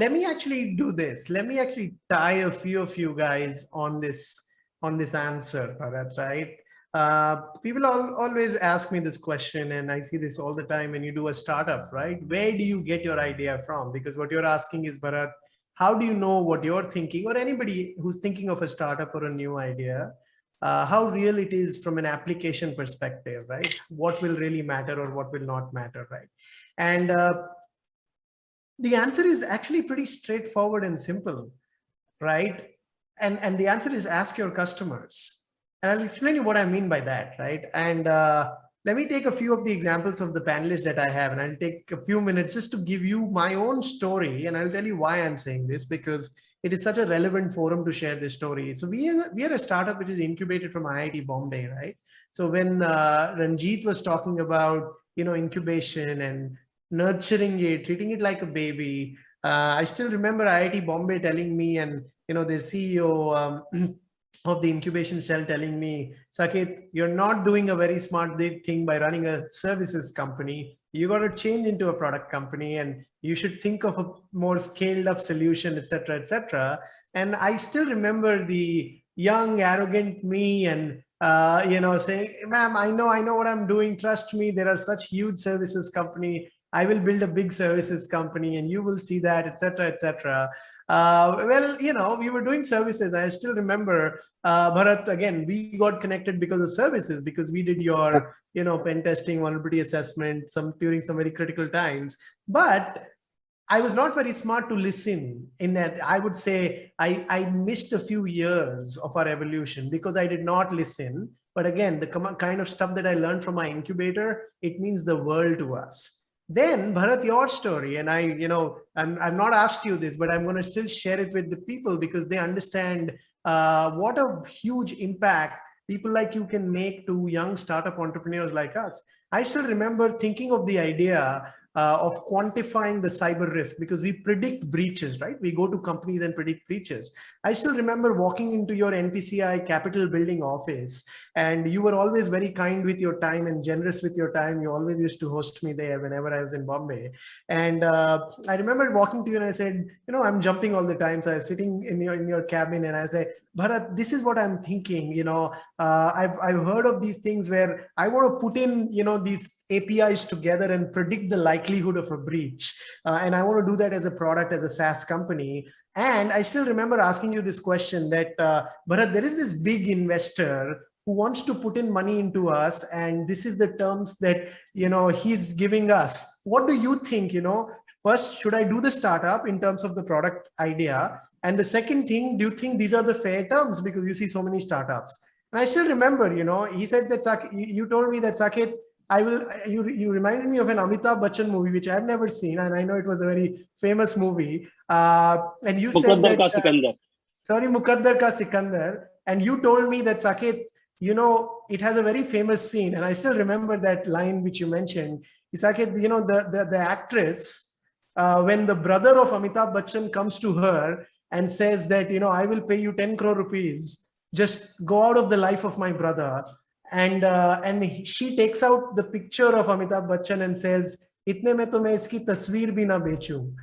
let me actually do this. Let me actually tie a few of you guys on this answer, Bharat, right? People always ask me this question, and I see this all the time when you do a startup, right? Where do you get your idea from? Because what you're asking is, Bharat, how do you know what you're thinking, or anybody who's thinking of a startup or a new idea, how real it is from an application perspective, right? What will really matter or what will not matter, right? And the answer is actually pretty straightforward and simple, right? And the answer is ask your customers. And I'll explain you what I mean by that, right? And let me take a few of the examples of the panelists that I have, and I'll take a few minutes just to give you my own story, and I'll tell you why I'm saying this, because it is such a relevant forum to share this story. So we are a startup which is incubated from IIT Bombay, right? So when Ranjit was talking about, incubation and nurturing it, treating it like a baby, I still remember IIT Bombay telling me, and their CEO of the incubation cell telling me, Saket, you're not doing a very smart thing by running a services company. You got to change into a product company, and you should think of a more scaled up solution, et cetera, et cetera. And I still remember the young, arrogant me and, saying, ma'am, I know what I'm doing. Trust me, there are such huge services company. I will build a big services company and you will see that, et cetera, et cetera. We were doing services. I still remember, Bharat, again, we got connected because of services, because we did your, pen testing, vulnerability assessment, during some very critical times. But I was not very smart to listen in that. I would say I missed a few years of our evolution because I did not listen. But again, the kind of stuff that I learned from my incubator, it means the world to us. Then Bharat, your story, and I've not asked you this, but I'm going to still share it with the people because they understand what a huge impact people like you can make to young startup entrepreneurs like us. I still remember thinking of the idea of quantifying the cyber risk, because we predict breaches, right? We go to companies and predict breaches. I still remember walking into your NPCI Capitol building office, and you were always very kind with your time and generous with your time. You always used to host me there whenever I was in Bombay. And I remember walking to you and I said, I'm jumping all the time. So I was sitting in your cabin and I say, Bharat, this is what I'm thinking. I've heard of these things where I want to put in, these APIs together and predict the likelihood of a breach. And I want to do that as a product, as a SaaS company. And I still remember asking you this question that, Bharat, there is this big investor who wants to put in money into us, and this is the terms that, he's giving us. What do you think, first, should I do the startup in terms of the product idea? And the second thing, do you think these are the fair terms? Because you see so many startups. And I still remember, he said that, you told me that, Saket, you reminded me of an Amitabh Bachchan movie, which I've never seen. And I know it was a very famous movie. And you said that, Muqaddar Ka Sikandar. And you told me that, Saket, it has a very famous scene. And I still remember that line which you mentioned. Saket, the actress, when the brother of Amitabh Bachchan comes to her and says that, I will pay you 10 crore rupees, just go out of the life of my brother. And she takes out the picture of Amitabh Bachchan and says, "Itne mein to main iski tasveer bhi na bechu."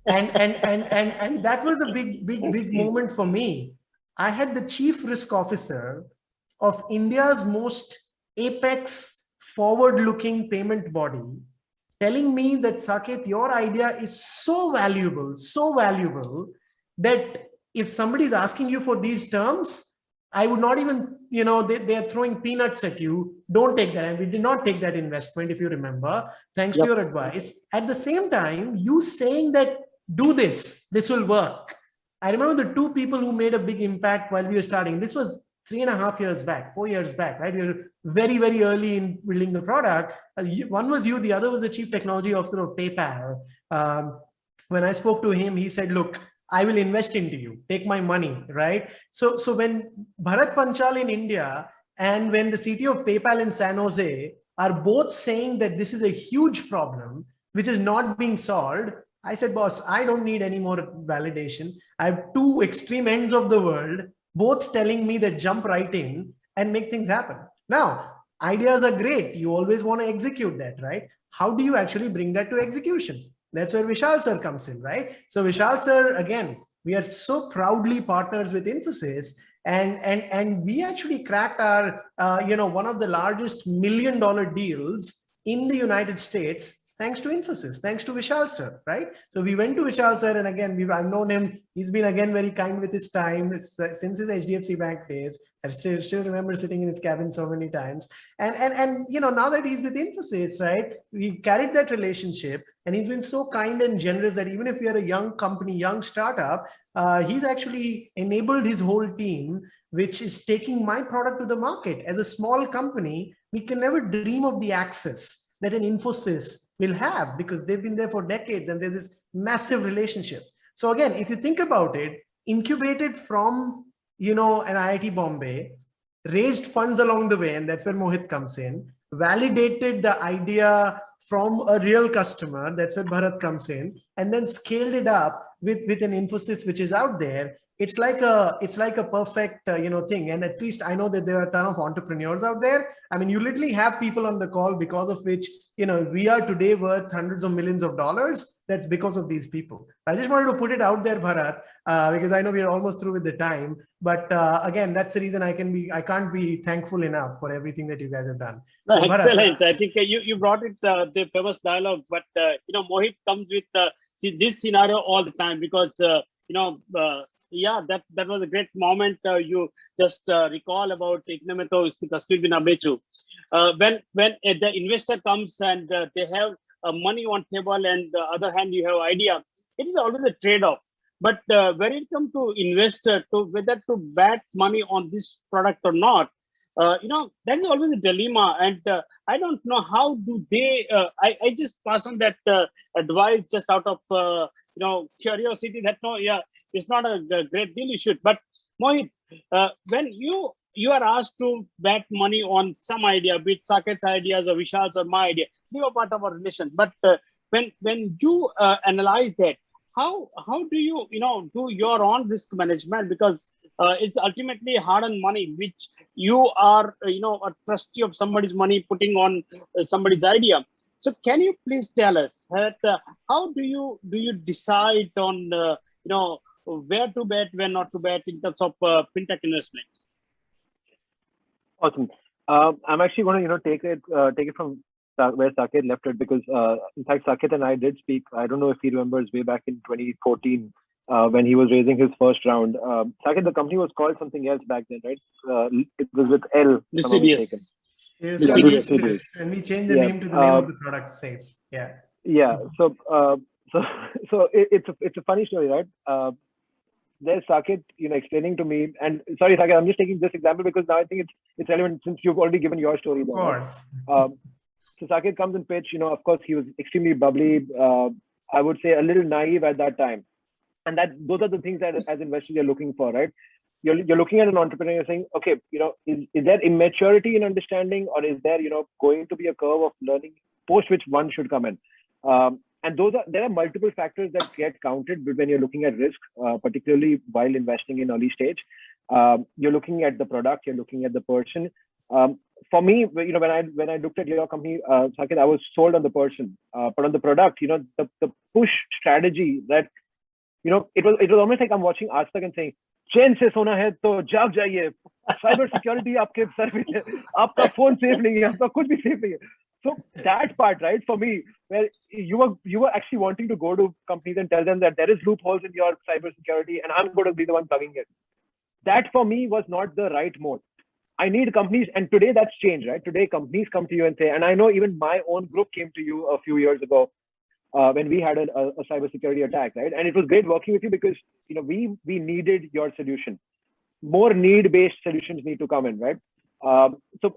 And that was a big moment for me. I had the chief risk officer of India's most apex forward-looking payment body telling me that, Saket, your idea is so valuable that if somebody is asking you for these terms, I would not even, they are throwing peanuts at you. Don't take that. And we did not take that investment, if you remember, thanks to your advice. At the same time, you saying that, do this will work. I remember the two people who made a big impact while we were starting. This was 3.5 years back, 4 years back, right? We were very, very early in building the product. One was you, the other was the chief technology officer of PayPal. When I spoke to him, he said, look, I will invest into you, take my money, right? So when Bharat Panchal in India and when the CTO of PayPal in San Jose are both saying that this is a huge problem which is not being solved, I said, boss, I don't need any more validation. I have two extreme ends of the world, both telling me that jump right in and make things happen. Now, ideas are great. You always want to execute that, right? How do you actually bring that to execution? That's where Vishal sir comes in, right? So Vishal sir, again, we are so proudly partners with Infosys, and we actually cracked our, one of the largest $1 million deals in the United States, thanks to Infosys, thanks to Vishal sir, right? So we went to Vishal sir, and again, I've known him. He's been again very kind with his time since his HDFC Bank days. I still remember sitting in his cabin so many times. And now that he's with Infosys, right, we've carried that relationship, and he's been so kind and generous that even if we are a young company, young startup, he's actually enabled his whole team, which is taking my product to the market. As a small company, we can never dream of the access that an Infosys will have, because they've been there for decades and there's this massive relationship. So again, if you think about it, incubated from, an IIT Bombay, raised funds along the way, and that's where Mohit comes in, validated the idea from a real customer, that's where Bharat comes in, and then scaled it up with an Infosys which is out there. It's like a perfect thing. And at least I know that there are a ton of entrepreneurs out there. I mean, you literally have people on the call because of which we are today worth hundreds of millions of dollars. That's because of these people. I just wanted to put it out there, Bharat, because I know we are almost through with the time. But again, that's the reason I can't be thankful enough for everything that you guys have done. So, excellent. Bharat, I think you brought it, the famous dialogue, but Mohit comes with this scenario all the time, because yeah, that was a great moment. You just recall about Ignameto Kastvin Abechu. When the investor comes and they have money on table, and the other hand you have idea, it is always a trade-off. But when it comes to investor, to whether to bet money on this product or not, that is always a dilemma. And I don't know how do they. I just pass on that advice just out of curiosity. That it's not a great deal you should. But Mohit, when you are asked to bet money on some idea, be it Saket's ideas or Vishal's or my idea, they were part of our relation. But when you analyze that, how do you do your own risk management? Because it's ultimately hard-earned money, which you are a trustee of somebody's money putting on somebody's idea. So can you please tell us that how do you decide on where to bet, where not to bet in terms of fintech investment? Awesome. I'm actually going to take it from where Saket left it, because in fact Saket and I did speak. I don't know if he remembers way back in 2014 when he was raising his first round. Saket, the company was called something else back then, right? It was with L. Lucidius. Yes, and we changed the name to the name of the product, Safe. Yeah. Yeah. So it's a funny story, right? There's Saket, explaining to me, and sorry, Saket, I'm just taking this example because now I think it's relevant since you've already given your story. Of course. So Saket comes and pitch. Of course, he was extremely bubbly. I would say a little naive at that time, and those are the things that as investors you're looking for, right? You're looking at an entrepreneur, you're saying, okay, is there immaturity in understanding, or is there going to be a curve of learning post which one should come in? And there are multiple factors that get counted when you're looking at risk, particularly while investing in early stage. You're looking at the product, you're looking at the person. For me, when I looked at your company, Saket, I was sold on the person, but on the product, the push strategy that, it was almost like I'm watching Aaj Tak and saying, चैन से सोना है तो जाग जाइए, cyber security आपके sir पे है, आपका फोन सेफ नहीं है, आपका कुछ भी सेफ नहीं है. So that part, right, for me, where you were actually wanting to go to companies and tell them that there is loopholes in your cyber security and I'm going to be the one plugging it. That for me was not the right mode. I need companies, and today that's changed, right? Today companies come to you and say, and I know even my own group came to you a few years ago when we had a cybersecurity attack, right? And it was great working with you because we needed your solution. More need-based solutions need to come in, right? So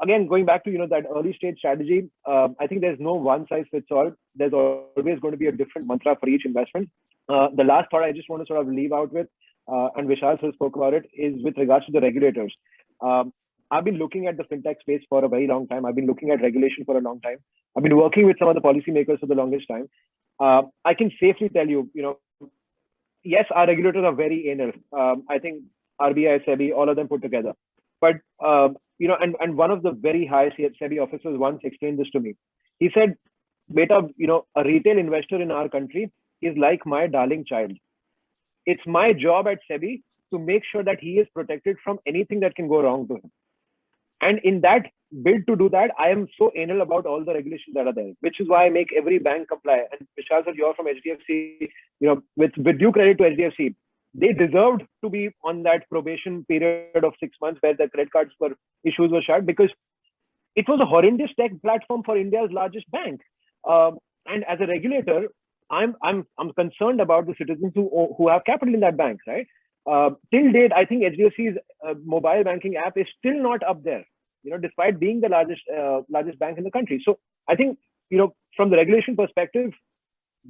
again, going back to that early stage strategy, I think there's no one size fits all. There's always going to be a different mantra for each investment. The last part I just want to sort of leave out with, and Vishal spoke about it, is with regards to the regulators. I've been looking at the fintech space for a very long time. I've been looking at regulation for a long time. I've been working with some of the policymakers for the longest time. I can safely tell you, yes, our regulators are very anal. I think RBI, SEBI, all of them put together. But and one of the very high SEBI officers once explained this to me. He said, "Beta, a retail investor in our country is like my darling child. It's my job at SEBI to make sure that he is protected from anything that can go wrong to him. And in that bid to do that, I am so anal about all the regulations that are there, which is why I make every bank comply." And Vishal sir, you're from HDFC, with due credit to HDFC, they deserved to be on that probation period of 6 months where the credit cards issues were shut, because it was a horrendous tech platform for India's largest bank. And as a regulator, I'm concerned about the citizens who have capital in that bank, right? Till date, I think HDFC's mobile banking app is still not up there, despite being the largest bank in the country. So I think, from the regulation perspective,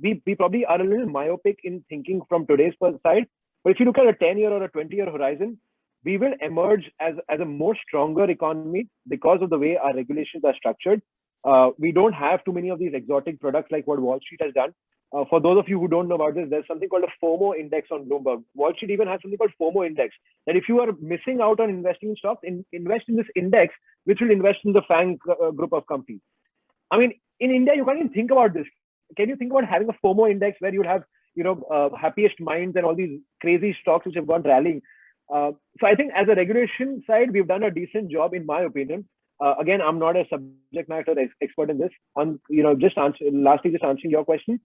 we probably are a little myopic in thinking from today's side. But if you look at a 10-year or a 20-year horizon, we will emerge as a more stronger economy because of the way our regulations are structured. We don't have too many of these exotic products like what Wall Street has done. For those of you who don't know about this, there's something called a FOMO index on Bloomberg. Wall Street even has something called FOMO index. That if you are missing out on investing in stocks, invest in this index, which will invest in the FANG group of companies. I mean, in India, you can't even think about this. Can you think about having a FOMO index where you'll have, happiest minds and all these crazy stocks which have gone rallying? So I think as a regulation side, we've done a decent job, in my opinion. Again, I'm not a subject matter expert in this. Just answering your question.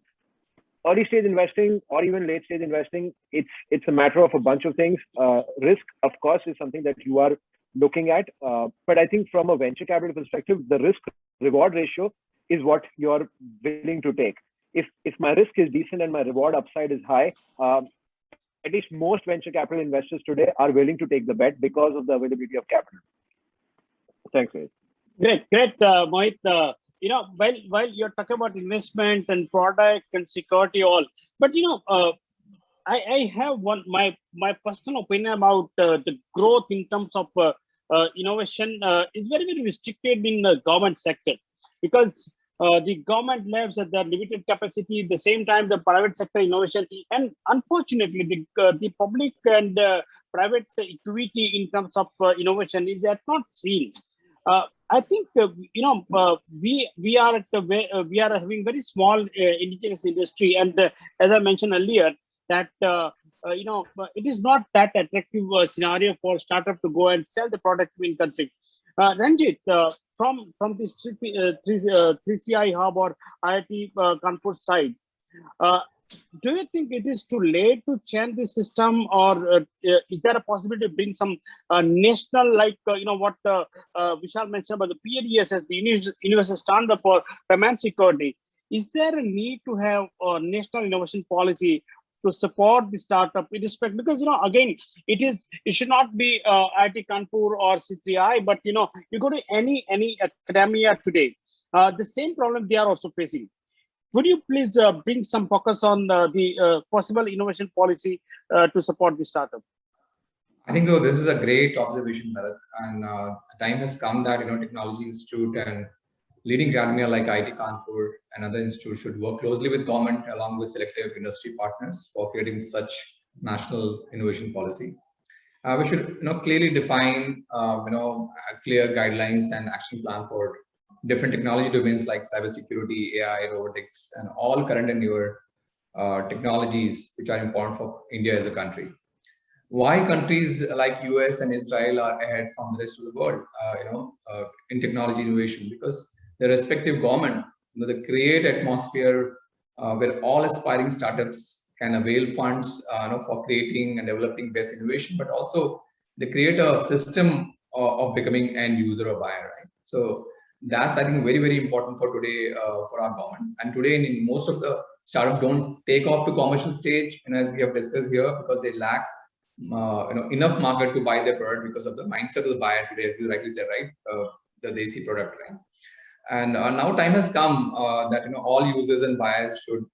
Early stage investing or even late stage investing, it's a matter of a bunch of things. Risk, of course, is something that you are looking at. But I think from a venture capital perspective, the risk reward ratio is what you're willing to take. If my risk is decent and my reward upside is high, at least most venture capital investors today are willing to take the bet because of the availability of capital. Thanks, Mohit. Great, Mohit. While you're talking about investment and product and security, all, but I have my personal opinion about the growth in terms of innovation is very, very restricted in the government sector, because the government labs at their limited capacity. At the same time, the private sector innovation, and unfortunately, the public and private equity in terms of innovation is yet not seen. I think we are having very small indigenous industry, and as I mentioned earlier, that it is not that attractive scenario for startup to go and sell the product in country. Ranjit, from this 3CI Hub or IIT Kanpur side, do you think it is too late to change the system, or is there a possibility to bring some national, like what Vishal mentioned about the PADSS, the Universal Standard for Payment Security? Is there a need to have a national innovation policy to support the startup in respect? Because again, it should not be IIT Kanpur or C3I, but you go to any academia today, the same problem they are also facing. Would you please bring some focus on the possible innovation policy to support the startup? I think so. This is a great observation, Bharat. And time has come that Technology Institute and leading academia like IIT Kanpur and other institutes should work closely with government along with selective industry partners for creating such national innovation policy. We should clearly define clear guidelines and action plan for different technology domains like cybersecurity, AI, robotics, and all current and newer technologies which are important for India as a country. Why countries like US and Israel are ahead from the rest of the world, in technology innovation? Because the respective government, they create atmosphere where all aspiring startups can avail funds for creating and developing best innovation, but also they create a system of becoming end user or buyer, right? So that's, I think, very, very important for today for our government. And today, in most of the startups don't take off to commercial stage, as we have discussed here, because they lack enough market to buy their product because of the mindset of the buyer today, as you rightly said, right? The Desi product, right? And now time has come that all users and buyers should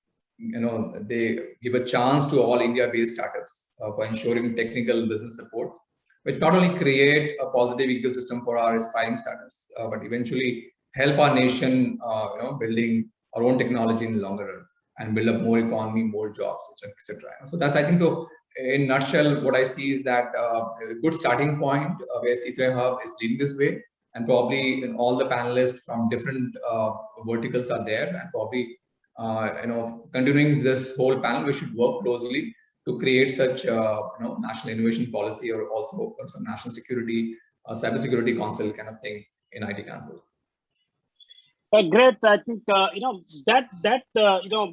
they give a chance to all India-based startups for ensuring technical business support which not only create a positive ecosystem for our aspiring startups, but eventually help our nation, building our own technology in the longer run and build up more economy, more jobs, etc. So that's, I think, so in nutshell, what I see is that a good starting point where C3 Hub is leading this way, and probably in all the panelists from different verticals are there, and probably continuing this whole panel, we should work closely to create such national innovation policy, or also some national security, cybersecurity council kind of thing in IT Kanpur. Great. I think that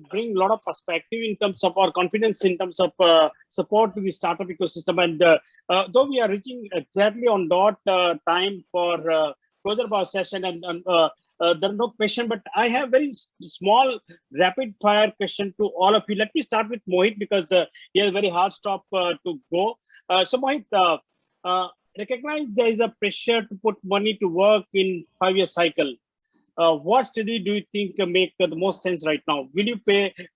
bring a lot of perspective in terms of our confidence, in terms of support to the startup ecosystem. And though we are reaching exactly on dot time for closure of our session, and there are no question, but I have very small rapid fire question to all of you. Let me start with Mohit, because he has a very hard stop to go. So Mohit, recognize there is a pressure to put money to work in 5-year cycle. What study do you think make the most sense right now? Will you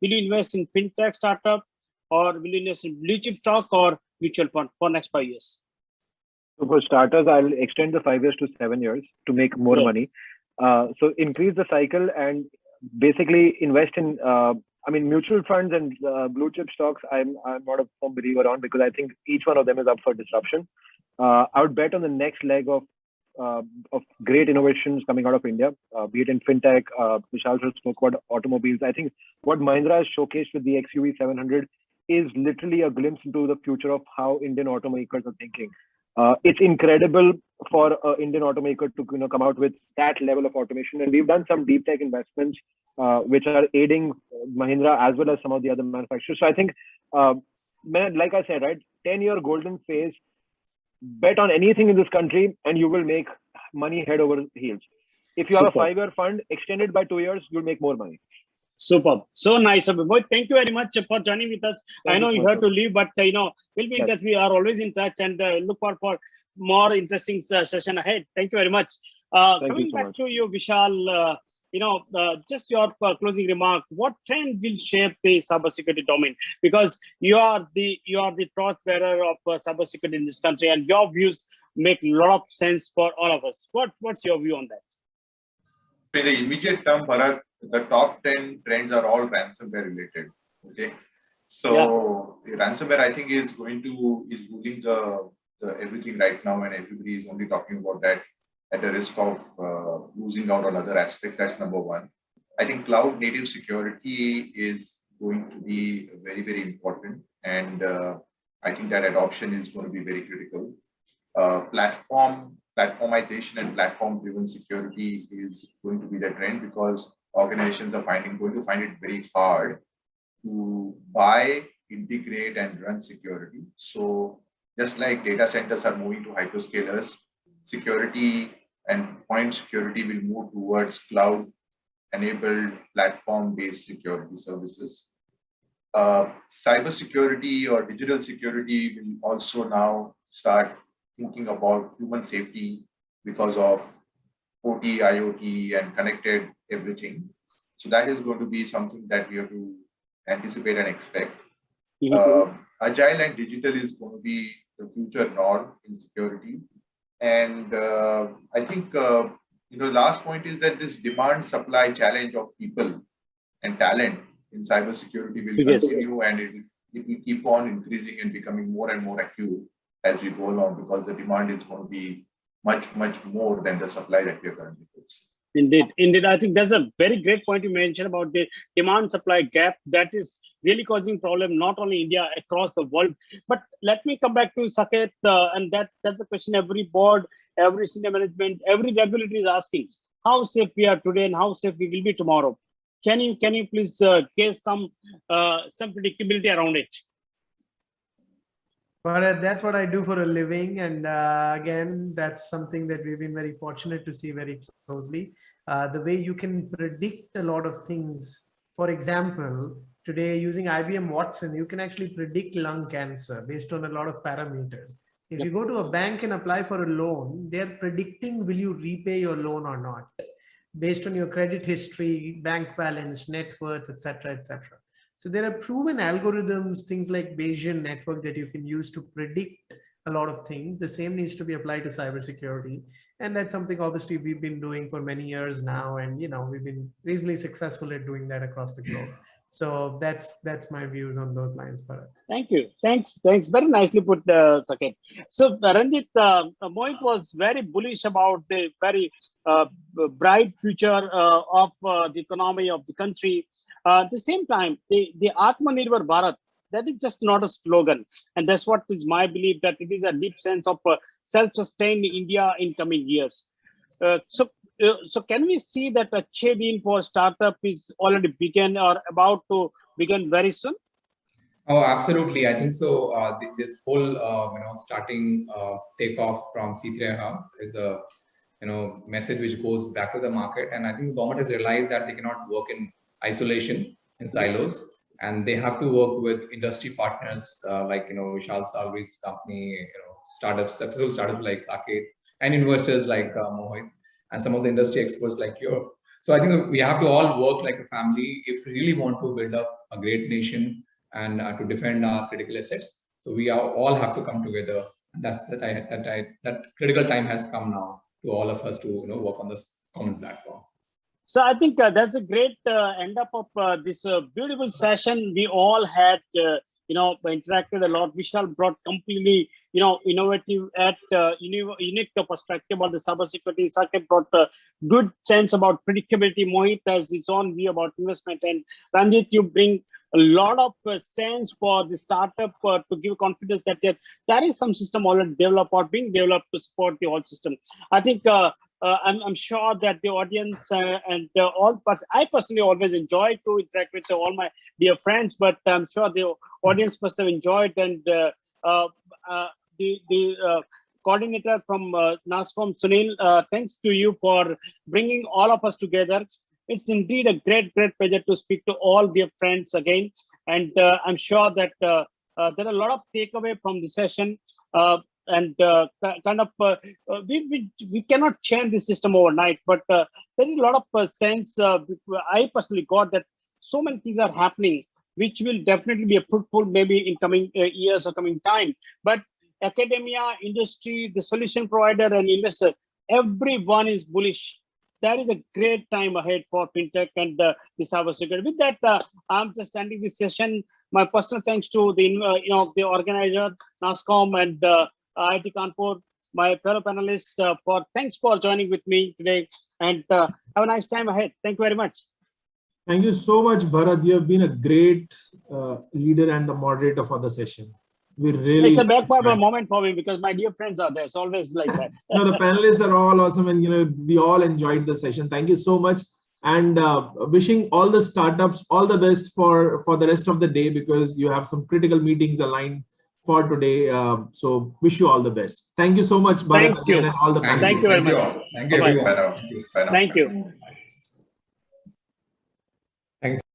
invest in fintech startup, or will you invest in blue chip stock or mutual fund for next 5 years? So for starters, I'll extend the 5 years to 7 years to make more money. So increase the cycle and basically invest in, mutual funds and blue chip stocks. I'm not a firm believer on, because I think each one of them is up for disruption. I would bet on the next leg of great innovations coming out of India, be it in fintech. Vishal spoke about automobiles. I think what Mahindra has showcased with the XUV 700 is literally a glimpse into the future of how Indian automakers are thinking. It's incredible for an Indian automaker to come out with that level of automation, and we've done some deep tech investments which are aiding Mahindra as well as some of the other manufacturers. So I think, like I said, right, 10-year golden phase. Bet on anything in this country and you will make money head over heels. If you have a 5-year fund, extended by 2 years, you'll make more money. Superb. So nice. Mohit, thank you very much for joining with us. I know you have to leave, but we'll be in touch. We are always in touch, and look forward for more interesting session ahead. Thank you very much. Coming back to you, Vishal, just your closing remark. What trend will shape the cybersecurity domain? Because you are the torchbearer of cybersecurity in this country, and your views make a lot of sense for all of us. What's your view on that? In the immediate term, Bharat, the top 10 trends are all ransomware related. Okay, so ransomware, I think, is ruling the everything right now, and everybody is only talking about that at the risk of losing out on other aspects. That's number one. I think cloud native security is going to be very, very important. And I think that adoption is going to be very critical. Platformization and platform-driven security is going to be the trend, because organizations are going to find it very hard to buy, integrate, and run security. So just like data centers are moving to hyperscalers, security and point security will move towards cloud-enabled platform-based security services. Cybersecurity or digital security will also now start thinking about human safety because of OT, IoT, and connected everything. So that is going to be something that we have to anticipate and expect. Agile and digital is going to be the future norm in security. And I think, last point is that this demand supply challenge of people and talent in cybersecurity will continue, and it will keep on increasing and becoming more and more acute as we go along, because the demand is going to be much, much more than the supply that we are currently facing. Indeed. I think that's a very great point you mentioned about the demand supply gap that is really causing problem, not only India, across the world. But let me come back to Saket, and that's the question every board, every senior management, every regulator is asking: how safe we are today and how safe we will be tomorrow. Can you please give some predictability around it? But that's what I do for a living. And again, that's something that we've been very fortunate to see very closely. The way you can predict a lot of things. For example, today using IBM Watson, you can actually predict lung cancer based on a lot of parameters. If you go to a bank and apply for a loan, they're predicting will you repay your loan or not, based on your credit history, bank balance, net worth, etc., etc. So there are proven algorithms, things like Bayesian network, that you can use to predict a lot of things. The same needs to be applied to cybersecurity. And that's something obviously we've been doing for many years now. And, we've been reasonably successful at doing that across the globe. So that's my views on those lines, Bharat. Thank you. Thanks. Very nicely put, Saket. So, Ranjit, Mohit was very bullish about the very bright future of the economy of the country. At the same time, the Atmanirbhar Bharat, that is just not a slogan. And that's what is my belief, that it is a deep sense of self-sustained India in coming years. So can we see that a Chedin for startup is already begun or about to begin very soon? Oh, absolutely. I think so. This whole, starting takeoff from C3 Hub is a, message which goes back to the market. And I think the government has realized that they cannot work in isolation, in silos, and they have to work with industry partners like, Vishal Salvi's company, successful startups like Saket, and investors like Mohit, and some of the industry experts like you. So I think we have to all work like a family if we really want to build up a great nation and to defend our critical assets. So we all have to come together. And that's that critical time has come now to all of us to work on this common platform. So I think that's a great end up of this beautiful session. We all had interacted a lot. Vishal brought completely innovative at unique perspective about the cybersecurity. Saket brought a good sense about predictability. Mohit has his own view about investment, and Ranjit, you bring a lot of sense for the startup to give confidence that there is some system already developed or being developed to support the whole system. I think I'm sure that the audience and all, but I personally always enjoy to interact with all my dear friends, but I'm sure the audience must have enjoyed. And the coordinator from NASSCOM, Sunil, thanks to you for bringing all of us together. It's indeed a great pleasure to speak to all dear friends again. And I'm sure that there are a lot of takeaway from the session. We cannot change the system overnight, but there is a lot of sense. I personally got that so many things are happening, which will definitely be fruitful maybe in coming years or coming time. But academia, industry, the solution provider, and investor, everyone is bullish. There is a great time ahead for fintech and the cybersecurity. With that, I'm just ending this session. My personal thanks to the organizer, NASSCOM, and IIT Kanpur, my fellow panelists. Thanks for joining with me today, and have a nice time ahead. Thank you very much. Thank you so much, Bharat. You have been a great leader and the moderator for the session. It's a backpacker moment for me because my dear friends are there. It's always like that. No, the panelists are all awesome, and we all enjoyed the session. Thank you so much, and wishing all the startups all the best for the rest of the day, because you have some critical meetings aligned for today. So wish you all the best. Thank you so much, Bharat. Thank you. And all the panelists. Thank you very much. Thank you, everyone. Bye now. Thank you.